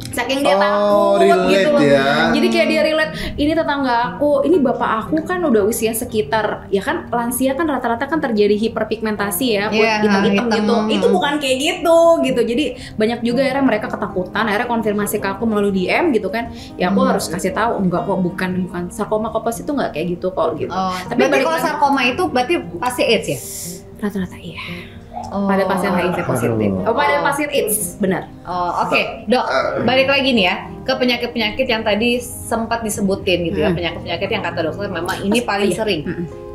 Saking dia takut relate gitu loh. ya. Jadi kayak dia relate, ini tetangga aku, ini bapak aku kan udah usia sekitar, ya kan lansia kan rata-rata kan terjadi hiperpigmentasi ya, buat hitam-hitam gitu. Itu bukan kayak gitu. Jadi banyak juga akhirnya mereka ketakutan, akhirnya konfirmasi ke aku melalui DM gitu kan. Ya aku harus kasih tahu, enggak kok, bukan sarkoma Kaposi itu enggak kayak gitu kok gitu. Tapi kalau sarkoma itu berarti pasti AIDS ya? Rata-rata iya. Pada pasien HIV positif. Pada pasien AIDS, benar. Oke. Dok, balik lagi nih ya ke penyakit-penyakit yang tadi sempat disebutin gitu ya. Penyakit-penyakit yang kata dokter memang ini paling sering.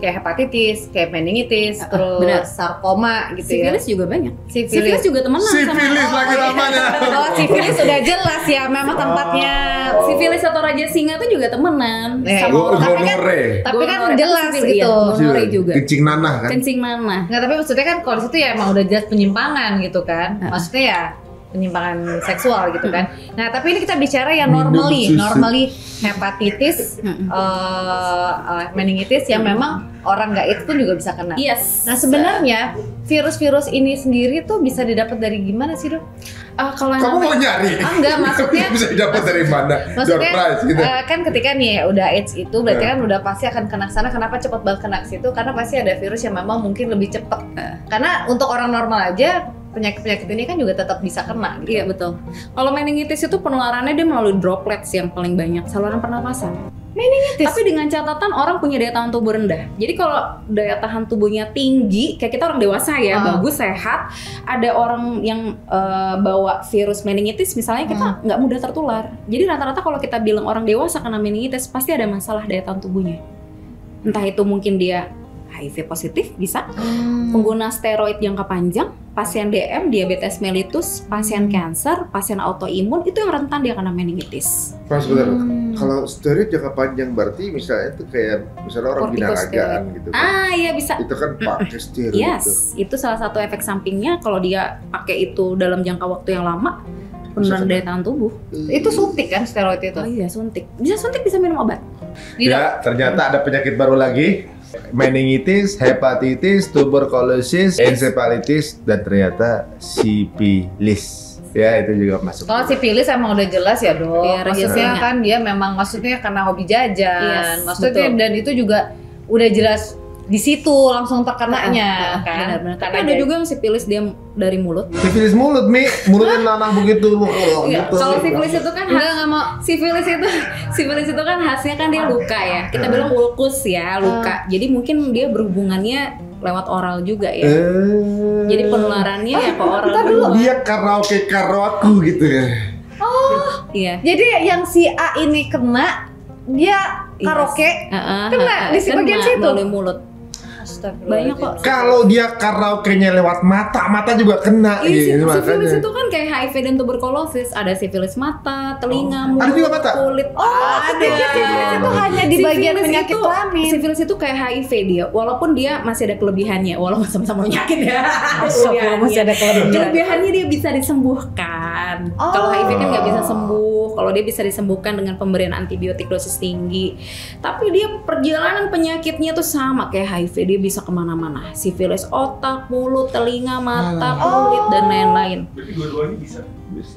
Kayak hepatitis, kayak meningitis, terus sarkoma gitu ya. Sifilis juga banyak. Sifilis juga temenan sama Sifilis lagi namanya. Oh, sifilis sudah jelas ya memang tempatnya. Sifilis atau raja singa itu juga temenan sama orang. Tapi kan jelas gitu. Gonore juga. Kencing nanah kan. Kencing nanah. Nggak, tapi maksudnya kan kalau di situ ya emang udah jelas penyimpangan gitu kan. Maksudnya ya penyimpangan seksual gitu kan. Nah, tapi ini kita bicara yang normally hepatitis, meningitis yang memang orang nggak AIDS pun juga bisa kena. Yes. Nah, sebenarnya virus-virus ini sendiri tuh bisa didapat dari gimana sih, Dok? Kalau kamu mau nyari? Enggak, maksudnya bisa didapat dari mana? Maksudnya gitu. Kan ketika nih udah AIDS itu berarti kan udah pasti akan kena sana. Kenapa cepat banget kena ke situ? Karena pasti ada virus yang memang mungkin lebih cepat. Karena untuk orang normal aja penyakit-penyakit ini kan juga tetap bisa kena gitu. Iya betul. Kalau meningitis itu penularannya dia melalui droplets yang paling banyak, saluran pernapasan. Meningitis. Tapi dengan catatan orang punya daya tahan tubuh rendah. Jadi kalau daya tahan tubuhnya tinggi, kayak kita orang dewasa ya, bagus, sehat. Ada orang yang bawa virus meningitis misalnya, kita nggak mudah tertular. Jadi rata-rata kalau kita bilang orang dewasa kena meningitis, pasti ada masalah daya tahan tubuhnya. Entah itu mungkin dia HIV positif bisa, pengguna steroid jangka panjang, pasien DM, diabetes mellitus, pasien kanker, pasien autoimun, itu yang rentan dia kena meningitis. Pas sebentar, kalau steroid jangka panjang berarti misalnya itu kayak misalnya orang binaragaan gitu kan. Iya bisa. Itu kan pakai steroid itu salah satu efek sampingnya kalau dia pakai itu dalam jangka waktu yang lama. Penurunan daya tahan tubuh. Itu suntik kan steroid itu? Oh iya suntik. Bisa suntik, bisa minum obat. Ya, ternyata ada penyakit baru lagi. Meningitis, hepatitis, tuberkulosis, encephalitis, dan ternyata sifilis. Ya, itu juga masuk. Kalau sifilis emang udah jelas ya, Dok. Ya, maksudnya kan dia memang karena hobi jajan. Maksudnya betul. Dan itu juga udah jelas di situ langsung terkenanya kan. Benar-benar. Tapi ada juga yang sifilis dia dari mulut. Sifilis mulut, Mi. Mulutnya nanah begitu. Gitu. Kalau sifilis itu kan sifilis itu kan khasnya kan dia luka ya. Kita bilang ulkus ya, luka. Jadi mungkin dia berhubungannya lewat oral juga ya. Jadi penularannya ya ke oral. Dia karaoke gitu ya. Iya. Jadi yang si A ini kena, dia karaoke kena di bagian situ melalui mulut. Banyak kok. Kalau dia karaoke-nya lewat mata juga kena. Sifilis itu kan kayak HIV dan tuberkulosis. Ada sifilis mata, telinga, mulut, ada juga mata? kulit. Ada. Sifilis itu hanya di bagian penyakit kelamin. Sifilis itu kayak HIV dia, walaupun dia masih ada kelebihannya, walaupun sama-sama penyakit ya. Masih ada Kelebihannya dia bisa disembuhkan. Kalau HIV kan nggak bisa sembuh. Kalau dia bisa disembuhkan dengan pemberian antibiotik dosis tinggi. Tapi dia perjalanan penyakitnya tuh sama kayak HIV. Dia bisa kemana-mana. Sifilis otak, mulut, telinga, mata, kulit, dan lain-lain. Berarti dua-duanya bisa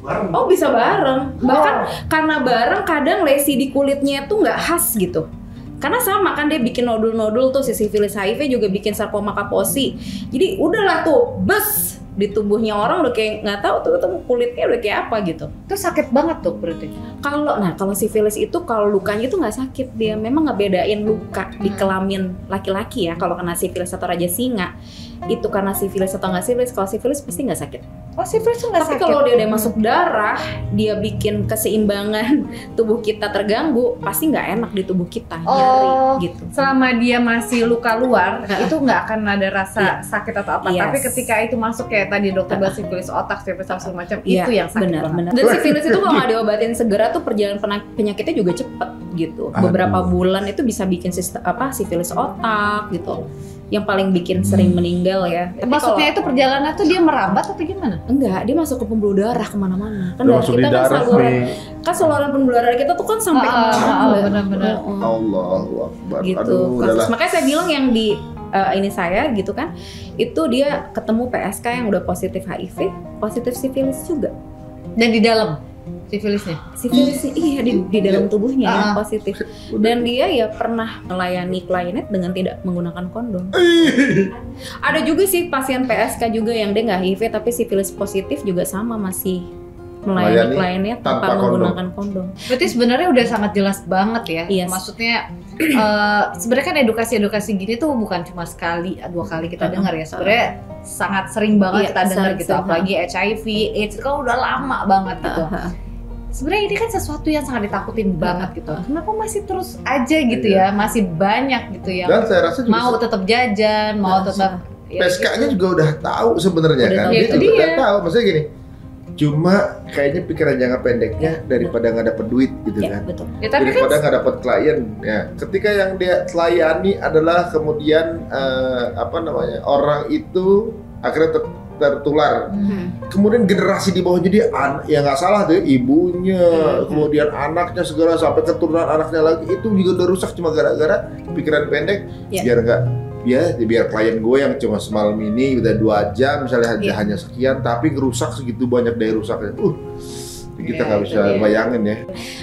bareng? Oh bisa bareng. Bahkan karena bareng kadang lesi di kulitnya tuh nggak khas gitu. Karena sama kan dia bikin nodul-nodul tuh, si sifilis HIV juga bikin sarkoma Kaposi. Jadi udahlah tuh, bes di tubuhnya orang udah kayak nggak tahu tuh kulitnya udah kayak apa gitu. Itu sakit banget tuh berarti. Kalau sifilis itu kalau lukanya itu nggak sakit, dia memang ngebedain luka di kelamin laki-laki ya. Kalau kena sifilis atau raja singa itu karena sifilis atau nggak sifilis. Kalau sifilis pasti nggak sakit. Oh sifilis tuh nggak sakit. Tapi kalau dia udah masuk darah, dia bikin keseimbangan tubuh kita terganggu, pasti nggak enak di tubuh kita, nyeri gitu. Selama dia masih luka luar, itu nggak akan ada rasa sakit atau apa. Tapi ketika itu masuk kayak tadi dokter bilang sifilis otak, sifilis segala macam, itu yang sakit banget. Dan sifilis itu kalau nggak diobatin segera tuh perjalanan penyakitnya juga cepet gitu. Beberapa bulan itu bisa bikin sifilis otak gitu. Yang paling bikin sering meninggal ya. Tapi maksudnya itu perjalanan tuh dia merambat atau gimana? Enggak, dia masuk ke pembuluh darah kemana-mana. Kan Dia darah kita kan saluran pembuluh darah kita tuh kan sampai kemana-mana. Benar-benar. Allahu Akbar. Gitu. Makanya saya bilang yang di ini saya gitu kan, itu dia ketemu PSK yang udah positif HIV, positif sifilis juga. Dan di dalam? Sifilisnya iya di dalam tubuhnya ya, positif. Dan dia ya pernah melayani kliennya dengan tidak menggunakan kondom. Ada juga sih pasien PSK juga yang dia nggak HIV tapi sifilis positif juga sama masih melayani kliennya tanpa menggunakan kondom. Berarti sebenarnya udah sangat jelas banget ya. Yes. Maksudnya sebenarnya kan edukasi gini tuh bukan cuma sekali, 2 kali kita dengar ya. Sebenarnya sangat sering banget kita dengar gitu. Apalagi HIV, AIDS kan udah lama banget gitu. Sebenarnya ini kan sesuatu yang sangat ditakutin banget gitu. Kenapa masih terus aja gitu ya? Masih banyak gitu ya. Dan saya rasa juga mau tetap jajan, mau tetap PSK-nya juga udah tahu sebenarnya kan. Dia juga udah tahu. Maksudnya gini, cuma kayaknya pikiran jangka pendeknya daripada nggak dapet duit gitu kan. Betul. Ya, tapi daripada nggak dapet klien ya. Ketika yang dia layani adalah kemudian orang itu akhirnya tertular. Kemudian generasi di bawahnya dia ya nggak salah tuh ibunya, kemudian anaknya segala sampai keturunan anaknya lagi itu juga udah rusak cuma gara-gara pikiran pendek biar klien gue yang cuma semalam ini udah 2 jam misalnya hanya sekian tapi ngerusak segitu banyak daya rusaknya. Kita nggak bisa bayangin ya.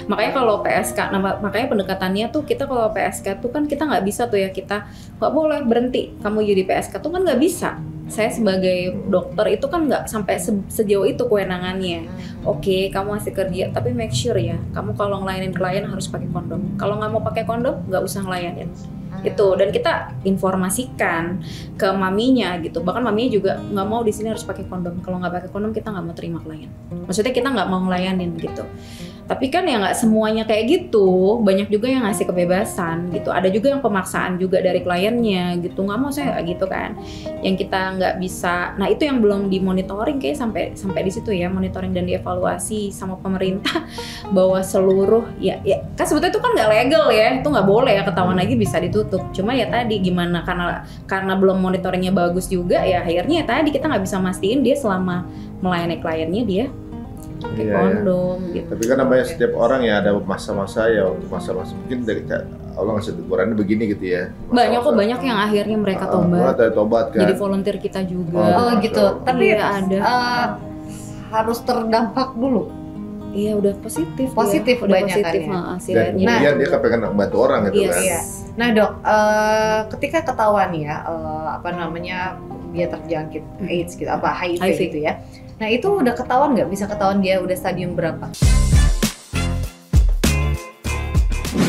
Makanya kalau PSK, makanya pendekatannya tuh kita kalau PSK tuh kan kita nggak bisa tuh ya kita nggak boleh berhenti kamu jadi PSK tuh kan nggak bisa. Saya sebagai dokter itu kan nggak sampai sejauh itu kewenangannya. Oke, kamu masih kerja tapi make sure ya kamu kalau ngelayanin klien harus pakai kondom. Kalau nggak mau pakai kondom nggak usah ngelayanin. Itu dan kita informasikan ke maminya gitu, bahkan maminya juga nggak mau di sini harus pakai kondom. Kalau nggak pakai kondom kita nggak mau terima klien. Maksudnya kita nggak mau ngelayanin gitu. Tapi kan ya nggak semuanya kayak gitu, banyak juga yang ngasih kebebasan gitu. Ada juga yang pemaksaan juga dari kliennya gitu, nggak mau saya gitu kan. Yang kita nggak bisa, nah itu yang belum dimonitoring kayak sampai di situ ya, monitoring dan dievaluasi sama pemerintah bahwa seluruh ya kan sebetulnya itu kan nggak legal ya, itu nggak boleh ya, ketahuan lagi bisa ditutup. Cuma ya tadi gimana karena belum monitoringnya bagus juga ya akhirnya ya tadi kita nggak bisa mastiin dia selama melayani kliennya dia pakai kondom gitu. Tapi kan namanya setiap orang ya ada masa-masa ya, untuk masa-masa mungkin dari Allah ngasih tegurannya begini gitu ya. Banyak yang akhirnya mereka tobat kan. Jadi volunteer kita juga. Oh gitu. Tapi ada harus terdampak dulu. Iya udah positif udah positif dan kemudian dia kepengen bantu orang gitu kan. Iya. Nah dok, ketika ketahuan ya dia terjangkit AIDS gitu, HIV gitu ya. Nah itu udah ketahuan nggak? Bisa ketahuan dia udah stadium berapa?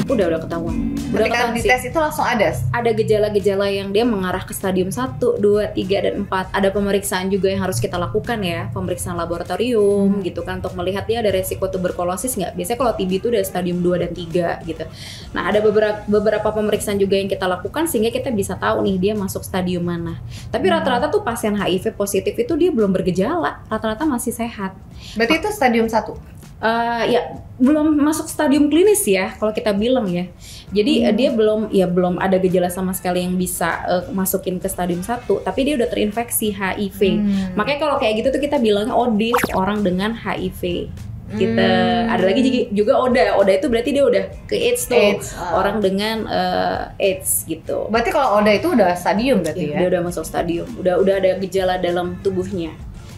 Udah ketahuan. Ketika dites itu langsung ada gejala-gejala yang dia mengarah ke stadium 1, 2, 3, dan 4. Ada pemeriksaan juga yang harus kita lakukan ya, pemeriksaan laboratorium gitu kan untuk melihat dia ada resiko tuberkulosis nggak. Biasanya kalau TB itu udah stadium 2 dan 3 gitu. Nah ada beberapa pemeriksaan juga yang kita lakukan sehingga kita bisa tahu nih dia masuk stadium mana. Tapi rata-rata tuh pasien HIV positif itu dia belum bergejala, rata-rata masih sehat. Berarti itu stadium 1? Ya belum masuk stadium klinis ya kalau kita bilang ya. Jadi dia belum ada gejala sama sekali yang bisa masukin ke stadium 1, tapi dia udah terinfeksi HIV. Makanya kalau kayak gitu tuh kita bilangnya ODIS, orang dengan HIV. Kita ada lagi juga ODA itu berarti dia udah ke AIDS tuh, orang dengan AIDS gitu. Berarti kalau ODA itu udah stadium berarti ya? Dia udah masuk stadium, udah ada gejala dalam tubuhnya.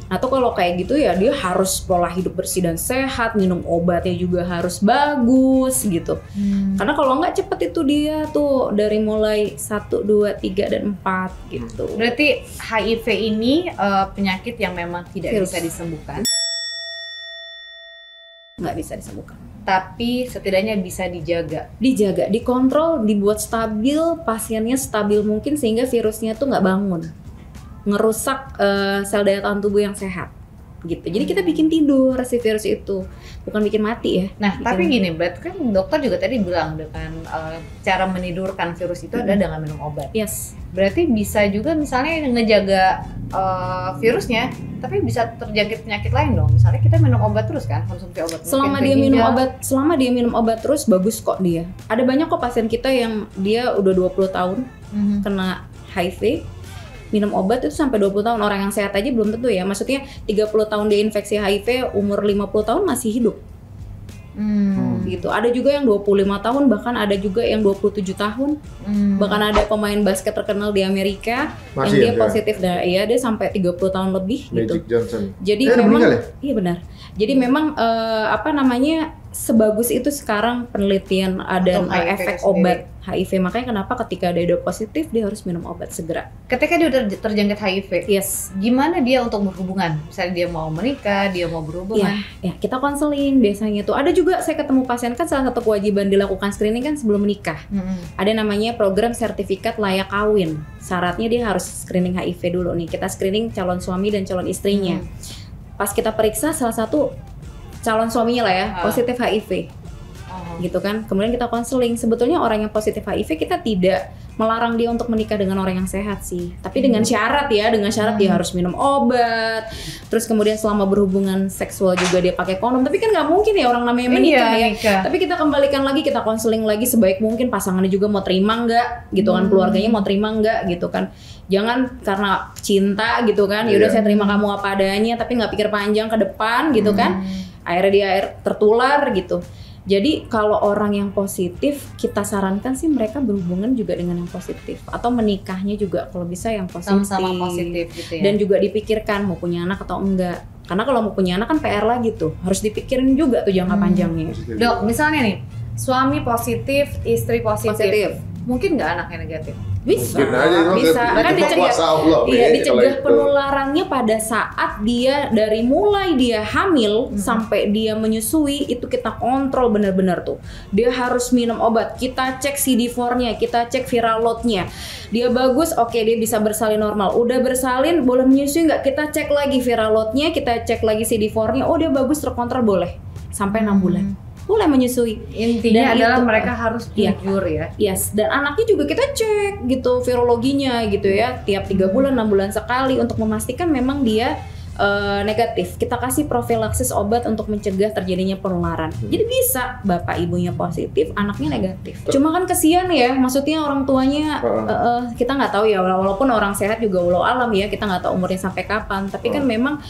Atau kalau kayak gitu ya dia harus pola hidup bersih dan sehat, minum obatnya juga harus bagus gitu. Karena kalau nggak cepet itu dia tuh dari mulai 1, 2, 3, dan 4 gitu. Berarti HIV ini penyakit yang memang tidak bisa disembuhkan? Nggak bisa disembuhkan. Tapi setidaknya bisa dijaga, dikontrol, dibuat stabil, pasiennya stabil mungkin sehingga virusnya tuh nggak bangun. Ngerusak sel daya tahan tubuh yang sehat gitu. Jadi kita bikin tidur si virus itu, bukan bikin mati ya. Nah tapi gini, berarti kan dokter juga tadi bilang dengan cara menidurkan virus itu adalah dengan minum obat. Yes. Berarti bisa juga misalnya ngejaga virusnya, tapi bisa terjangkit penyakit lain dong. Misalnya kita minum obat terus kan, konsumsi obat. Selama dia minum obat terus bagus kok dia. Ada banyak kok pasien kita yang dia udah 20 tahun kena HIV. Minum obat itu sampai 20 tahun. Orang yang sehat aja belum tentu ya. Maksudnya 30 tahun dia infeksi HIV, umur 50 tahun masih hidup. gitu. Ada juga yang 25 tahun, bahkan ada juga yang 27 tahun. Bahkan ada pemain basket terkenal di Amerika Masih yang dia ya, positif, dia sampai 30 tahun lebih gitu. Magic Johnson. Jadi udah memang meninggal ya? iya benar. Jadi memang sebagus itu sekarang penelitian dan Untuk HIV efek sendiri. obat HIV. Makanya kenapa ketika dia udah positif dia harus minum obat segera. Ketika dia udah terjangkit HIV, Yes. gimana dia untuk berhubungan? Misalnya dia mau menikah, dia mau berhubungan. Ya kita konseling biasanya tuh. Ada juga saya ketemu pasien kan salah satu kewajiban dilakukan screening kan sebelum menikah. Ada namanya program sertifikat layak kawin. Syaratnya dia harus screening HIV dulu nih. Kita screening calon suami dan calon istrinya. Pas kita periksa salah satu calon suaminya lah ya positif HIV. Gitu kan. Kemudian kita konseling. Sebetulnya orang yang positif HIV kita tidak melarang dia untuk menikah dengan orang yang sehat sih. Tapi dengan syarat ya, dia harus minum obat. Terus kemudian selama berhubungan seksual juga dia pakai kondom. Tapi kan nggak mungkin ya orang namanya menikah ya. Nikah. Tapi kita kembalikan lagi, kita konseling lagi sebaik mungkin, pasangannya juga mau terima nggak gitu kan, keluarganya mau terima nggak gitu kan. Jangan karena cinta gitu kan, yaudah saya terima kamu apa adanya tapi nggak pikir panjang ke depan gitu kan. Akhirnya dia tertular gitu. Jadi kalau orang yang positif kita sarankan sih mereka berhubungan juga dengan yang positif atau menikahnya juga kalau bisa yang positif. Sama-sama positif gitu ya. Dan juga dipikirkan mau punya anak atau enggak. Karena kalau mau punya anak kan PR lagi tuh, harus dipikirin juga tuh jangka panjangnya. Dok, misalnya nih, suami positif, istri positif. Mungkin nggak anaknya negatif? Bisa, Mungkin aja, bisa. itu Kan dicegah, kuasa Allah, iya, kalau dicegah itu. penularannya pada saat dia dari mulai dia hamil sampai dia menyusui itu kita kontrol benar-benar tuh. Dia harus minum obat. Kita cek CD4-nya, kita cek viral load-nya. Dia bagus, oke dia bisa bersalin normal. Udah bersalin, boleh menyusui nggak? Kita cek lagi viral load-nya, kita cek lagi CD4-nya. Oh dia bagus terkontrol boleh sampai 6 bulan. Boleh menyusui. Intinya Dan adalah itu, mereka harus jujur ya. Yes, dan anaknya juga kita cek gitu virologinya gitu ya, tiap 3 bulan, 6 bulan sekali untuk memastikan memang dia negatif. Kita kasih profilaksis obat untuk mencegah terjadinya penularan. Jadi bisa bapak ibunya positif, anaknya negatif. Cuma kan kesian ya, maksudnya orang tuanya kita nggak tahu ya, walaupun orang sehat juga walau alam ya, kita nggak tahu umurnya sampai kapan. Tapi kan memang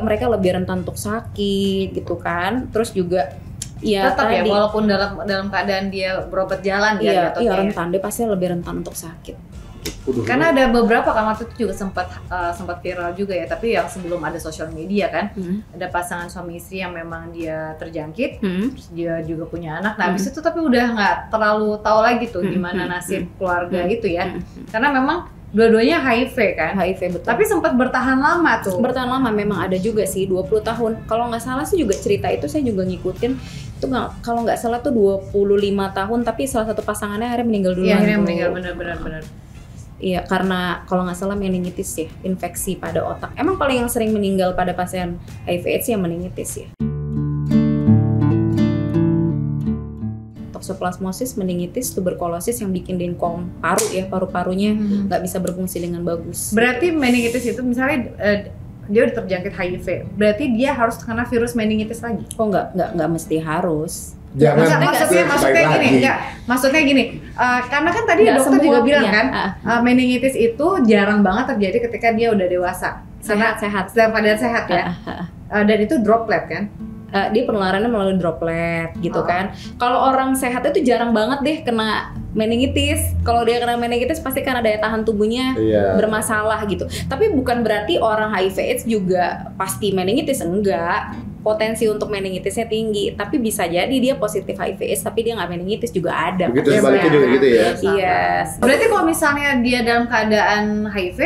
mereka lebih rentan untuk sakit gitu kan. Terus juga ya tetap ya, tadi, walaupun dalam keadaan dia berobat jalan iya ya. rentan, dia pasti lebih rentan untuk sakit. Karena ada beberapa kan waktu itu juga sempat viral juga ya, tapi yang sebelum ada sosial media kan, ada pasangan suami istri yang memang dia terjangkit, terus dia juga punya anak. Nah habis itu tapi udah nggak terlalu tahu lagi tuh gimana nasib keluarga gitu ya, karena memang dua-duanya HIV kan. HIV betul. Tapi sempat bertahan lama tuh. Bertahan lama memang ada juga sih 20 tahun. Kalau nggak salah sih juga cerita itu saya juga ngikutin. Itu kalau nggak salah tuh 25 tahun tapi salah satu pasangannya akhirnya meninggal duluan. Iya, akhirnya tuh. meninggal benar. Iya, karena kalau nggak salah meningitis ya, infeksi pada otak. Emang paling yang sering meninggal pada pasien HIV/AIDS yang meningitis ya. Toksoplasmosis, meningitis, tuberkulosis yang bikin dengkong paru ya, paru-parunya nggak bisa berfungsi dengan bagus. Berarti meningitis itu misalnya dia udah terjangkit HIV, berarti dia harus kena virus meningitis lagi? Oh nggak mesti harus. Jangan Maksudnya gini, karena kan tadi Nggak dokter juga semua, bilang iya. kan, meningitis itu jarang banget terjadi ketika dia udah dewasa, Sehat. sedang keadaan sehat ya, dan itu droplet kan? Dia penularannya melalui droplet gitu kan. Kalau orang sehat itu jarang banget deh kena meningitis. Kalau dia kena meningitis pasti karena daya tahan tubuhnya bermasalah gitu. Tapi bukan berarti orang HIV/AIDS juga pasti meningitis, enggak. Potensi untuk meningitisnya tinggi, tapi bisa jadi dia positif HIV/AIDS tapi dia nggak meningitis juga ada. Begitu sebaliknya juga gitu ya. Yes. Berarti kalau misalnya dia dalam keadaan HIV,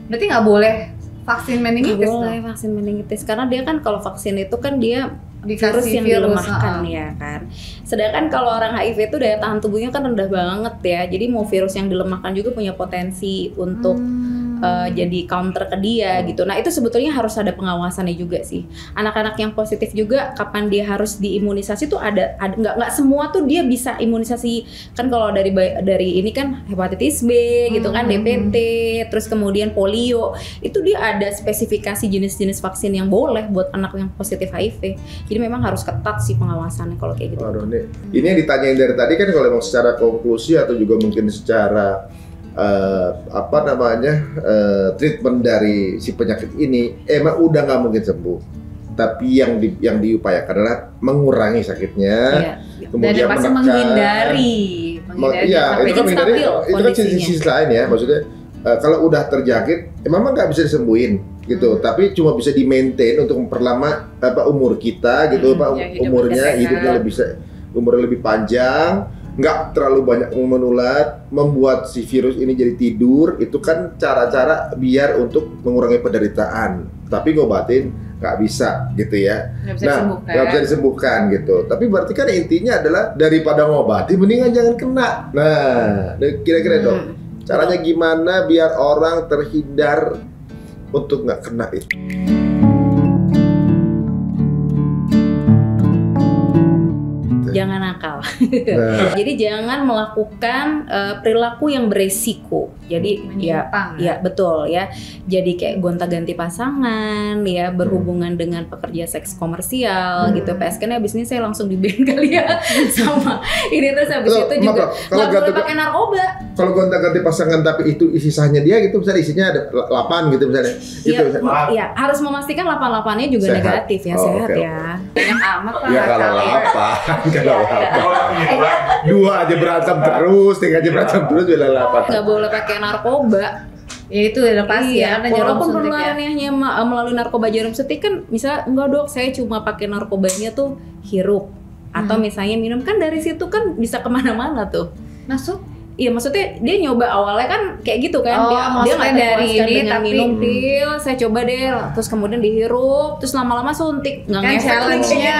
berarti nggak boleh vaksin meningitis? Nggak boleh vaksin meningitis karena dia kan kalau vaksin itu kan dia virus Dikasih yang dilemahkan ya kan. Sedangkan kalau orang HIV itu daya tahan tubuhnya kan rendah banget ya. Jadi mau virus yang dilemahkan juga punya potensi untuk jadi counter ke dia gitu. Nah itu sebetulnya harus ada pengawasannya juga sih. Anak-anak yang positif juga kapan dia harus diimunisasi tuh ada nggak semua tuh dia bisa imunisasi kan. Kalau dari ini kan hepatitis B gitu kan, DPT, terus kemudian polio itu dia ada spesifikasi jenis-jenis vaksin yang boleh buat anak yang positif HIV. Jadi memang harus ketat sih pengawasannya kalau kayak gitu. Waduh, ini yang ditanyain dari tadi kan kalau memang secara konklusi atau juga mungkin secara treatment dari si penyakit ini emang udah nggak mungkin sembuh. tapi yang diupayakan adalah mengurangi sakitnya, kemudian dan pasti menghindari ya, sampai itu kan stabil itu kan sisi lain ya, maksudnya kalau udah terjangkit, memang nggak bisa disembuhin gitu, tapi cuma bisa di maintain untuk memperlama umur kita gitu, hidupnya umurnya lebih panjang, nggak terlalu banyak menular, membuat si virus ini jadi tidur, itu kan cara-cara biar untuk mengurangi penderitaan, tapi ngobatin nggak bisa gitu ya. Nggak bisa disembuhkan gitu. Tapi berarti kan intinya adalah daripada ngobati, mendingan jangan kena. Nah, kira-kira dong, caranya gimana biar orang terhindar untuk nggak kena itu? Jangan nakal. Jadi jangan melakukan perilaku yang beresiko. Jadi ya betul ya. Jadi kayak gonta-ganti pasangan ya, berhubungan dengan pekerja seks komersial gitu. PSK-nya abis ini saya langsung di-ban kali ya sama ini, terus abis itu juga nggak boleh pakai narkoba. Kalau gonta-ganti pasangan tapi itu sisanya dia gitu, misalnya isinya ada 8 gitu misalnya. Iya, harus memastikan 8-8-nya juga sehat. Negatif ya, sehat ya. Banyak amat Pak. Ya kalau 8 2 aja berantem terus, 3 aja berantem terus, bila 8. Nggak boleh pakai narkoba. Ya itu udah pasti ya, karena jarum walaupun suntik penularannya melalui narkoba jarum suntik kan, misalnya enggak dok, saya cuma pakai narkobanya tuh hirup atau misalnya minum, kan dari situ kan bisa kemana-mana tuh. Masuk? Iya, maksudnya dia nyoba awalnya kan kayak gitu kan, dia nggak dari ini dengan tapi minum pil, saya coba deh, terus kemudian dihirup, terus lama-lama suntik, nggak kan challenge-nya.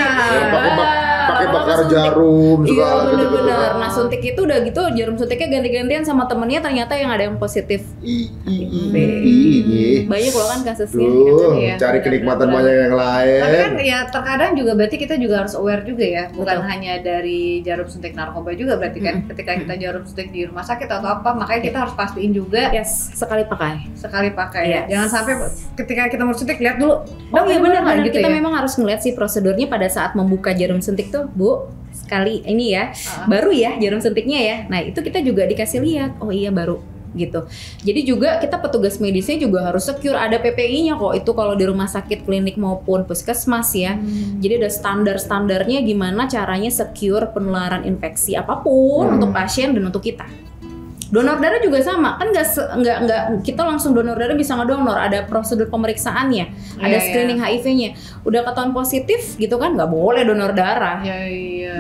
Pakai bakar jarum juga. Iya bener-bener. Nah suntik itu udah gitu, jarum suntiknya ganti-gantian sama temennya, ternyata yang ada yang positif. Banyak loh kan kasusnya. Cari kenikmatan banyak yang lain. Tapi kan ya terkadang juga berarti kita juga harus aware juga ya, bukan hanya dari jarum suntik narkoba juga berarti kan, ketika kita jarum suntik di rumah sakit atau apa, makanya kita harus pastiin juga sekali pakai ya. Jangan sampai ketika kita mau suntik lihat dulu. Iya benar gitu kita ya? Memang harus ngeliat sih prosedurnya pada saat membuka jarum suntik tuh, Bu. Sekali ini ya, baru ya jarum suntiknya ya. Nah, itu kita juga dikasih lihat, oh iya baru gitu. Jadi juga kita petugas medisnya juga harus secure, ada PPI-nya kok itu kalau di rumah sakit, klinik maupun puskesmas ya. Jadi ada standar-standarnya gimana caranya secure penularan infeksi apapun untuk pasien dan untuk kita. Donor darah juga sama, kan nggak kita langsung donor darah bisa ngedonor, ada prosedur pemeriksaannya, ada screening HIV-nya. Udah ketahuan positif gitu kan, nggak boleh donor darah,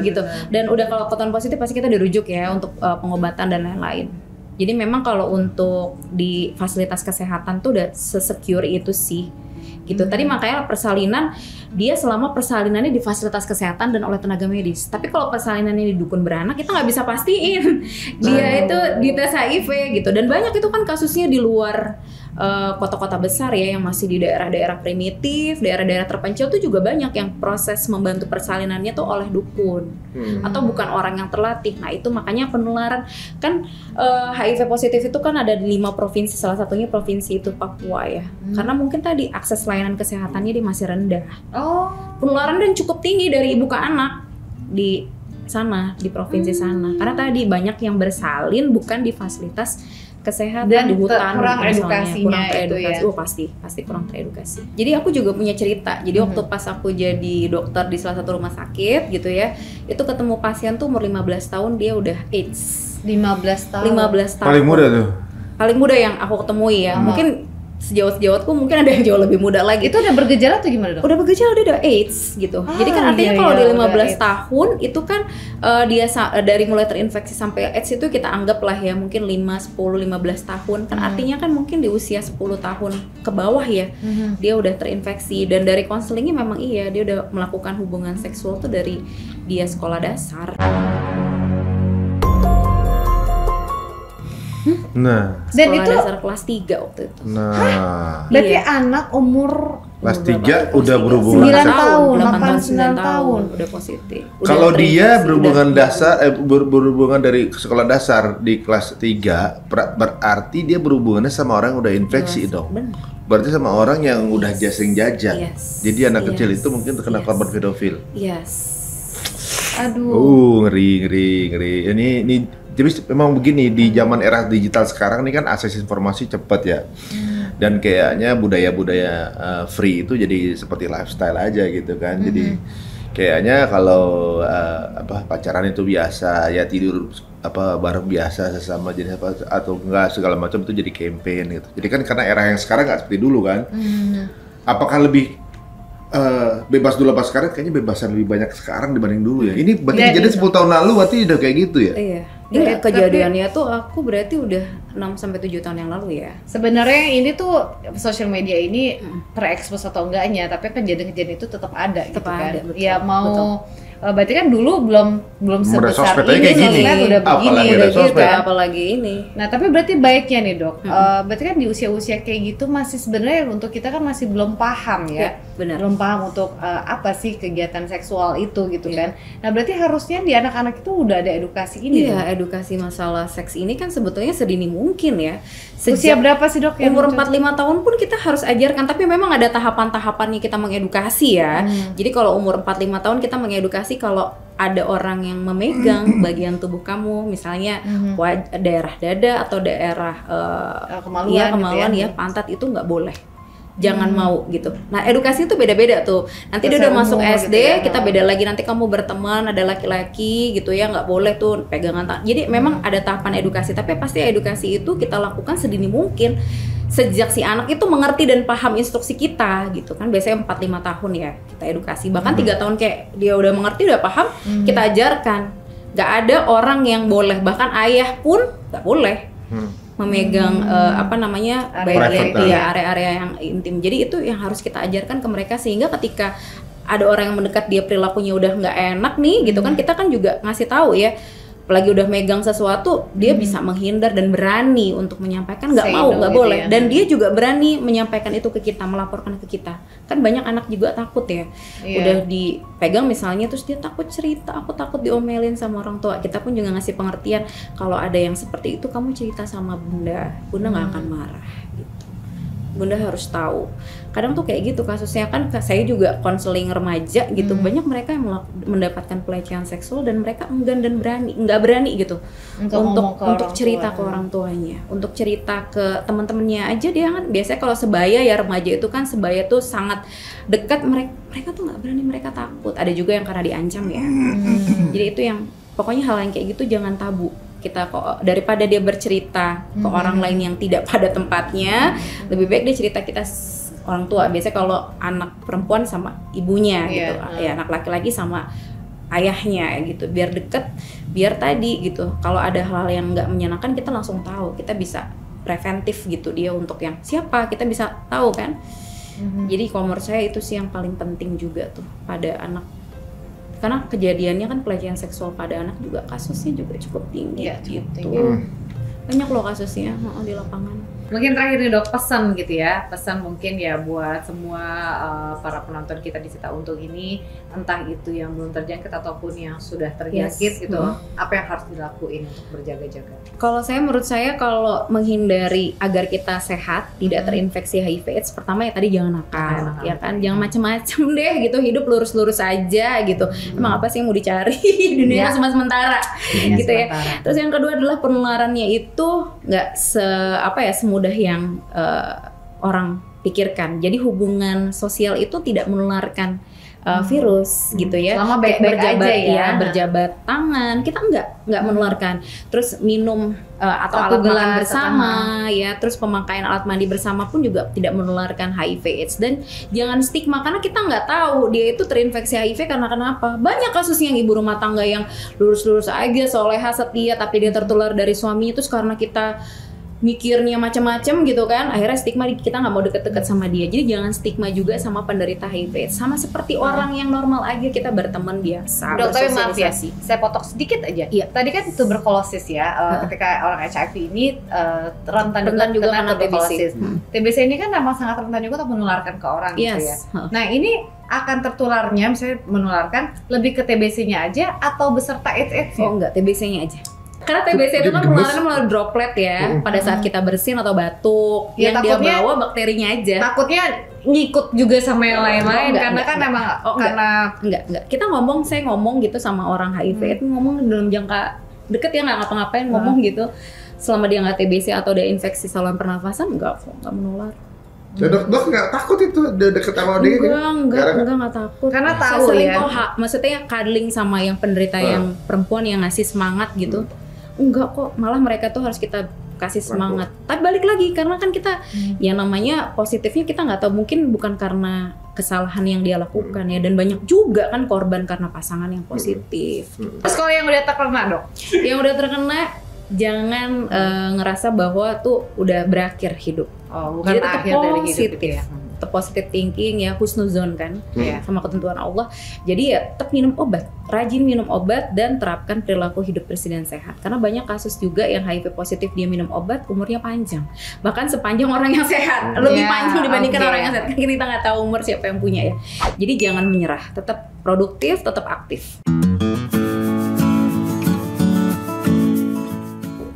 gitu. Dan udah kalau ketahuan positif pasti kita dirujuk ya untuk pengobatan dan lain-lain. Jadi memang kalau untuk di fasilitas kesehatan tuh udah se-secure itu sih. Gitu. Tadi makanya persalinan, dia selama persalinannya di fasilitas kesehatan dan oleh tenaga medis. Tapi kalau persalinannya di dukun beranak, kita nggak bisa pastiin dia itu dites HIV gitu. Dan banyak itu kan kasusnya di luar kota-kota besar ya, yang masih di daerah-daerah primitif, daerah-daerah terpencil tuh juga banyak yang proses membantu persalinannya tuh oleh dukun atau bukan orang yang terlatih. Nah itu makanya penularan kan HIV positif itu kan ada di 5 provinsi, salah satunya provinsi itu Papua ya. Karena mungkin tadi akses layanan kesehatannya dia masih rendah. Penularan dan cukup tinggi dari ibu ke anak di sana, di provinsi sana. Karena tadi banyak yang bersalin bukan di fasilitas kesehatan dan di hutan, kurang edukasinya kurang teredukasi. Itu ya. Pasti kurang teredukasi. Jadi aku juga punya cerita. Jadi waktu pas aku jadi dokter di salah satu rumah sakit gitu ya, itu ketemu pasien tuh umur 15 tahun dia udah AIDS. 15 tahun. Paling muda tuh. Paling muda yang aku ketemui ya. Mungkin sejawat-sejawatku mungkin ada yang jauh lebih muda lagi. Itu udah bergejala tuh gimana dok? Udah bergejala, dia udah AIDS gitu. Jadi kan artinya kalau di 15 tahun itu kan dia dari mulai terinfeksi sampai AIDS itu kita anggap lah ya mungkin 5, 10, 15 tahun. Kan artinya kan mungkin di usia 10 tahun ke bawah ya dia udah terinfeksi. Dan dari konselingnya memang iya dia udah melakukan hubungan seksual tuh dari dia sekolah dasar. Nah, dan itu dasar kelas 3 waktu itu. Nah, berarti anak umur kelas 3 udah berhubungan 9 tahun, 8-9 tahun udah positif. Kalau dia berhubungan dasar berhubungan dari sekolah dasar di kelas 3, berarti dia berhubungannya sama orang yang udah infeksi dong. Benar. Berarti sama orang yang udah jasing jajak. Jadi anak kecil itu mungkin terkena korban pedofil. Aduh. Ngeri. Ini jadi memang begini, di zaman era digital sekarang ini kan akses informasi cepat ya. Dan kayaknya budaya-budaya free itu jadi seperti lifestyle aja gitu kan. Jadi kayaknya kalau pacaran itu biasa, ya tidur bareng biasa sesama jenis atau enggak segala macam itu jadi campaign gitu. Jadi kan karena era yang sekarang nggak seperti dulu kan. Apakah lebih bebas dulu apa sekarang? Kayaknya bebasan lebih banyak sekarang dibanding dulu ya. Ini berarti jadi 10 tahun lalu berarti udah kayak gitu ya? Iya. Ini kejadiannya tuh aku berarti udah 6-7 tahun yang lalu ya. Sebenarnya ini tuh sosial media ini terekspos atau enggaknya, tapi kejadian-kejadian itu tetap ada gitu kan. Betul, ya mau berarti kan dulu belum sebesar ini kayak gini. sosmed udah begini Apalagi udah ada gitu. Apalagi ini. Nah, tapi berarti baiknya nih, Dok. Berarti kan di usia-usia kayak gitu masih sebenarnya untuk kita kan masih belum paham ya. Benar. Belum paham untuk apa sih kegiatan seksual itu gitu kan. Nah, berarti harusnya di anak-anak itu udah ada edukasi ini. Iya, edukasi masalah seks ini kan sebetulnya sedini mungkin ya. Usia berapa sih, Dok? Umur 4-5 tahun pun kita harus ajarkan, tapi memang ada tahapan-tahapannya kita mengedukasi ya. Jadi kalau umur 4-5 tahun kita mengedukasi kalau ada orang yang memegang bagian tubuh kamu, misalnya daerah dada atau daerah kemaluan gitu ya, pantat itu nggak boleh. Jangan mau gitu. Nah, edukasi itu beda-beda tuh. Nanti dia udah masuk SD, gitu ya, kita beda lagi. Nanti kamu berteman, ada laki-laki gitu ya, nggak boleh tuh pegangan tangan. Jadi memang ada tahapan edukasi, tapi pasti edukasi itu kita lakukan sedini mungkin. Sejak si anak itu mengerti dan paham instruksi kita gitu kan. Biasanya 4-5 tahun ya kita edukasi. Bahkan 3 tahun kayak dia udah mengerti, udah paham, kita ajarkan. Nggak ada orang yang boleh, bahkan ayah pun nggak boleh memegang area-area yang intim. Jadi itu yang harus kita ajarkan ke mereka, sehingga ketika ada orang yang mendekat dia perilakunya udah nggak enak nih gitu kan, kita kan juga ngasih tahu ya, apalagi udah megang sesuatu dia bisa menghindar dan berani untuk menyampaikan, nggak mau, nggak gitu boleh ya. Dan dia juga berani menyampaikan itu ke kita, melaporkan ke kita. Kan banyak anak juga takut ya, udah dipegang misalnya terus dia takut cerita, aku takut diomelin sama orang tua. Kita pun juga ngasih pengertian, kalau ada yang seperti itu kamu cerita sama bunda nggak akan marah gitu. Bunda harus tahu. Kadang tuh kayak gitu kasusnya kan, saya juga konseling remaja gitu, banyak mereka yang mendapatkan pelecehan seksual dan mereka enggan dan nggak berani gitu untuk cerita ke orang tuanya, untuk cerita ke teman-temannya aja. Dia kan biasanya kalau sebaya ya, remaja itu kan sebaya tuh sangat dekat, mereka tuh nggak berani, mereka takut. Ada juga yang karena diancam ya. Jadi itu yang pokoknya hal yang kayak gitu jangan tabu. Kita kok daripada dia bercerita ke orang lain yang tidak pada tempatnya, lebih baik dia cerita kita orang tua. Biasanya kalau anak perempuan sama ibunya gitu, ya anak laki-laki sama ayahnya gitu, biar deket, biar tadi gitu. Kalau ada hal yang nggak menyenangkan kita langsung tahu, kita bisa preventif gitu dia untuk yang siapa, kita bisa tahu kan. Jadi kalau menurut saya itu sih yang paling penting juga tuh pada anak. Karena kejadiannya kan pelecehan seksual pada anak juga kasusnya juga cukup tinggi gitu. Banyak loh kasusnya di lapangan. Mungkin terakhir nih, Dok, pesan gitu ya, pesan mungkin ya buat semua para penonton kita di Cita Untung ini, entah itu yang belum terjangkit ataupun yang sudah terjangkit gitu, apa yang harus dilakuin untuk berjaga-jaga? Kalau menurut saya kalau menghindari agar kita sehat, tidak terinfeksi HIV/AIDS, pertama ya tadi jangan nakal, ya kan, jangan macem-macem deh gitu, hidup lurus-lurus aja gitu. Emang apa sih yang mau dicari di dunia cuma sementara gitu ya. Terus yang kedua adalah penularannya itu nggak semudah yang orang pikirkan. Jadi hubungan sosial itu tidak menularkan virus gitu ya. Selama baik-baik aja ya. Berjabat tangan, kita nggak menularkan. Terus minum atau alat makan bersama ya. Terus pemakaian alat mandi bersama pun juga tidak menularkan HIV/AIDS. Dan jangan stigma, karena kita nggak tahu dia itu terinfeksi HIV karena kenapa. Banyak kasusnya yang ibu rumah tangga yang lurus-lurus aja, soleha, setia, tapi dia tertular dari suami itu karena kita mikirnya macam-macam gitu kan, akhirnya stigma kita nggak mau deket-deket sama dia. Jadi jangan stigma juga sama penderita HIV, sama seperti orang yang normal aja, kita berteman biasa. Dok, tapi maaf ya, saya potong sedikit aja. Tadi kan tuberkulosis ya, ketika orang HIV ini rentan juga kena tuberkulosis. TBC ini kan memang sangat rentan juga untuk menularkan ke orang gitu ya. Nah ini akan tertularnya, misalnya menularkan lebih ke TBC-nya aja atau beserta AIDS-nya? Oh enggak, TBC-nya aja. Karena TBC itu kan penularan melalui droplet ya, pada saat kita bersin atau batuk, yang dia bawa bakterinya aja. Takutnya ngikut juga sama yang lain-lain, karena kan memang enggak. Saya ngomong gitu sama orang HIV, itu ngomong dalam jangka deket ya, nggak ngapa-ngapain, ngomong gitu. Selama dia nggak TBC atau dia infeksi saluran pernafasan, nggak menular. Dok nggak takut itu deket sama dia? Enggak takut. Karena Saya tahu sering ya. kok, maksudnya cuddling sama yang penderita yang perempuan yang ngasih semangat gitu. Enggak kok, malah mereka tuh harus kita kasih semangat. Tapi balik lagi karena kan kita yang namanya positifnya kita nggak tahu, mungkin bukan karena kesalahan yang dia lakukan ya, dan banyak juga kan korban karena pasangan yang positif. Terus kalau yang udah terkena dok? Yang udah terkena jangan ngerasa bahwa tuh udah berakhir hidup. Oh, bukan Jadi tetap akhir dari hidup positif gitu ya. Tetap positive thinking ya, husnuzon kan, Iya. sama ketentuan Allah. Jadi ya tetap minum obat, rajin minum obat dan terapkan perilaku hidup bersih dan sehat. Karena banyak kasus juga yang HIV positif dia minum obat umurnya panjang, bahkan sepanjang orang yang sehat, lebih Iya, panjang dibandingkan oke. orang yang sehat. Kan kita nggak tahu umur siapa yang punya ya. Jadi jangan menyerah, tetap produktif, tetap aktif.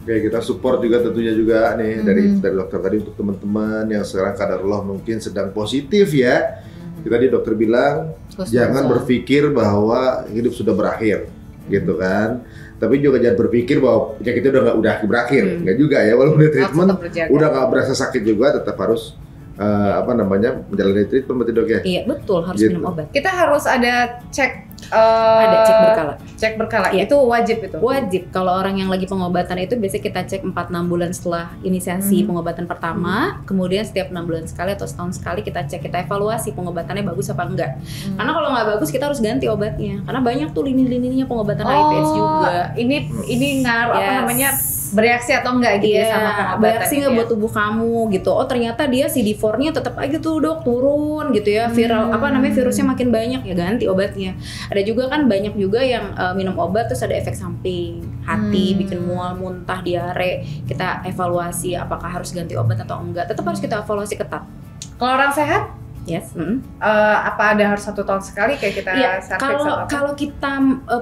Oke, kita support juga tentunya juga nih dari dokter tadi untuk teman-teman yang sekarang kadarullah mungkin sedang positif ya. Tadi dokter bilang jangan berpikir bahwa hidup sudah berakhir, gitu kan. Tapi juga jangan berpikir bahwa penyakitnya udah berakhir, nggak juga ya. Walaupun udah treatment, udah nggak berasa sakit juga, tetap harus menjalani treatment, berarti dok ya. Iya betul, harus Gitu. minum obat. Kita harus ada cek. Ada cek berkala. Cek berkala, Iya. itu wajib itu. Wajib, kalau orang yang lagi pengobatan itu biasanya kita cek 4-6 bulan setelah inisiasi pengobatan pertama, kemudian setiap 6 bulan sekali atau setahun sekali kita cek, kita evaluasi pengobatannya bagus apa enggak. Karena kalau nggak bagus kita harus ganti obatnya, karena banyak tuh lini-lininya pengobatan HIV/AIDS juga. Ini ngaruh apa Yes. namanya, bereaksi atau enggak gitu ya sama pengobatan. bereaksi nggak buat tubuh kamu gitu. Oh ternyata dia CD4-nya tetap aja tuh dok turun gitu ya, viral virusnya makin banyak, ya ganti obatnya. Ada juga kan banyak juga yang minum obat terus ada efek samping, hati, bikin mual, muntah, diare. Kita evaluasi apakah harus ganti obat atau enggak. Tetap harus kita evaluasi ketat. Kalau orang sehat, Yes. apa ada harus 1 tahun sekali kayak kita Iya, survei sama apa? kalau kita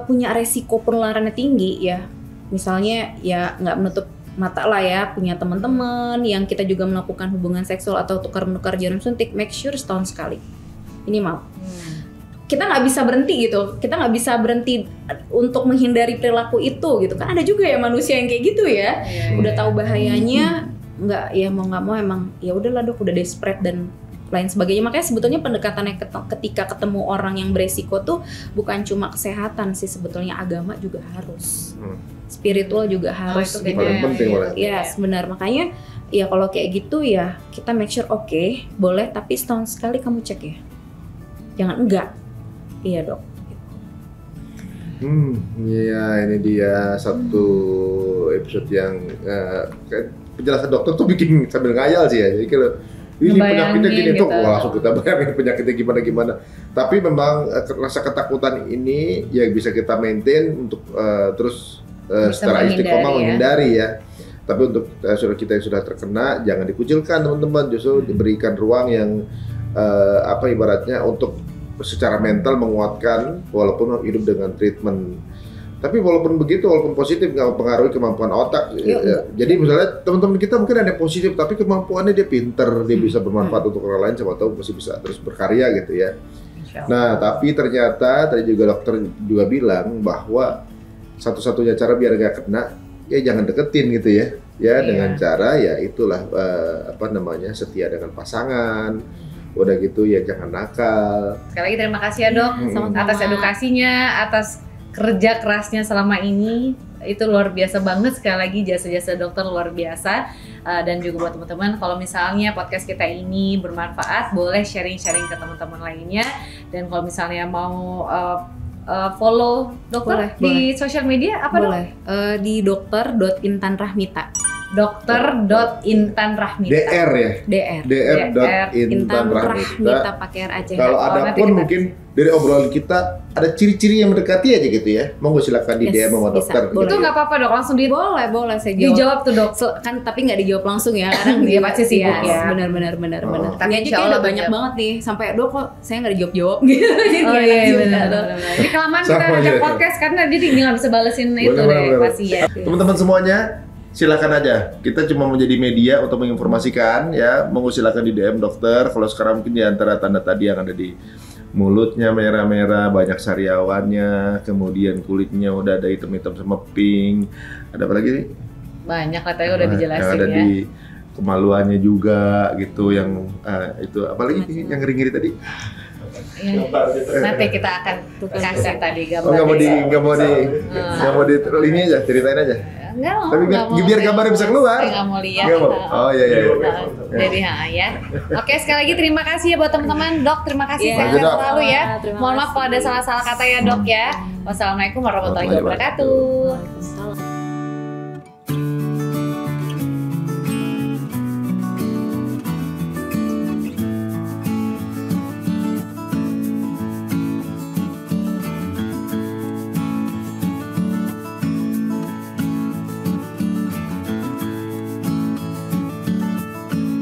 punya resiko penularannya tinggi ya, misalnya ya nggak menutup mata lah ya, punya teman-teman yang kita juga melakukan hubungan seksual atau tukar-menukar jarum suntik, make sure setahun sekali minimal. Kita nggak bisa berhenti gitu, kita nggak bisa berhenti untuk menghindari perilaku itu gitu kan. Ada juga ya manusia yang kayak gitu ya, udah tahu bahayanya, nggak ya mau nggak mau emang ya udahlah dok, udah desperate dan lain sebagainya. Makanya sebetulnya pendekatannya ketika ketemu orang yang beresiko tuh bukan cuma kesehatan sih, sebetulnya agama juga harus, spiritual juga harus. itu gitu. Paling penting malah. Ya benar, makanya ya kalau kayak gitu ya kita make sure oke, boleh, tapi setahun sekali kamu cek ya, jangan enggak. Iya dok. Iya, ini dia satu episode yang kayak penjelasan dokter tuh bikin sambil ngayal sih ya. Jadi kalau ini penyakitnya gini tuh, gitu. langsung kita bayangin penyakitnya gimana. Tapi memang rasa ketakutan ini ya bisa kita maintain untuk terus secara istiqomah menghindari ya. Tapi untuk saudara kita yang sudah terkena, jangan dikucilkan teman-teman. Justru diberikan ruang yang ibaratnya untuk secara mental menguatkan walaupun hidup dengan treatment. Tapi walaupun begitu, walaupun positif nggak mempengaruhi kemampuan otak. Jadi misalnya teman-teman kita mungkin ada yang positif, tapi kemampuannya dia pinter, dia bisa bermanfaat untuk orang lain, siapa tahu masih bisa terus berkarya gitu ya. Nah, tapi ternyata tadi juga dokter juga bilang bahwa satu-satunya cara biar nggak kena, ya jangan deketin gitu ya. Ya dengan cara ya itulah setia dengan pasangan. Udah gitu ya jangan nakal. Sekali lagi terima kasih ya dok atas edukasinya, atas kerja kerasnya selama ini. Itu luar biasa banget, sekali lagi jasa-jasa dokter luar biasa. Dan juga buat teman-teman, kalau misalnya podcast kita ini bermanfaat, boleh sharing-sharing ke teman-teman lainnya. Dan kalau misalnya mau follow dokter di sosial media apa dok? Di dokter.intanrahmita. Dokter.intanrahmita. DR ya? DR.intanrahmita pakai RACH. Kalau ada pun mungkin dari obrolan kita ada ciri-ciri yang mendekati aja gitu ya. Monggo silakan di DM sama dokter. Itu nggak apa-apa dok, langsung boleh saya jawab. dijawab tuh dok. Kan tapi nggak dijawab langsung ya. Kadang dia pasti sibuk ya. Benar. Tapi Tapi aja udah banyak banget nih. Sampai dok kok saya nggak dijawab gitu. Oh iya benar. Jadi kelamaan kita ngajak podcast karena dia nggak bisa balesin itu deh pasien. Teman-teman semuanya, silakan aja. Kita cuma menjadi media untuk menginformasikan ya. Monggo silakan di DM dokter. Kalau sekarang mungkin di antara tanda tadi yang ada di mulutnya merah-merah, banyak sariawannya, kemudian kulitnya udah ada hitam-hitam sama pink. Ada apa lagi nih? Banyak katanya udah dijelasin yang ada ya. di kemaluannya juga gitu yang itu apalagi yang ngeri-ngeri tadi. Ya. Nanti kita akan kasih tadi gambar. Oh, nggak mau di ini aja, ceritain aja. Enggak mau. Tapi biar gambarnya bisa keluar. Saya nggak mau lihat. Oh iya. Jadi ya. Oke, sekali lagi terima kasih ya buat teman-teman. Dok, terima kasih sehat selalu ya. Mohon maaf kalau ada salah-salah kata ya, Dok ya. Wassalamualaikum warahmatullahi wabarakatuh.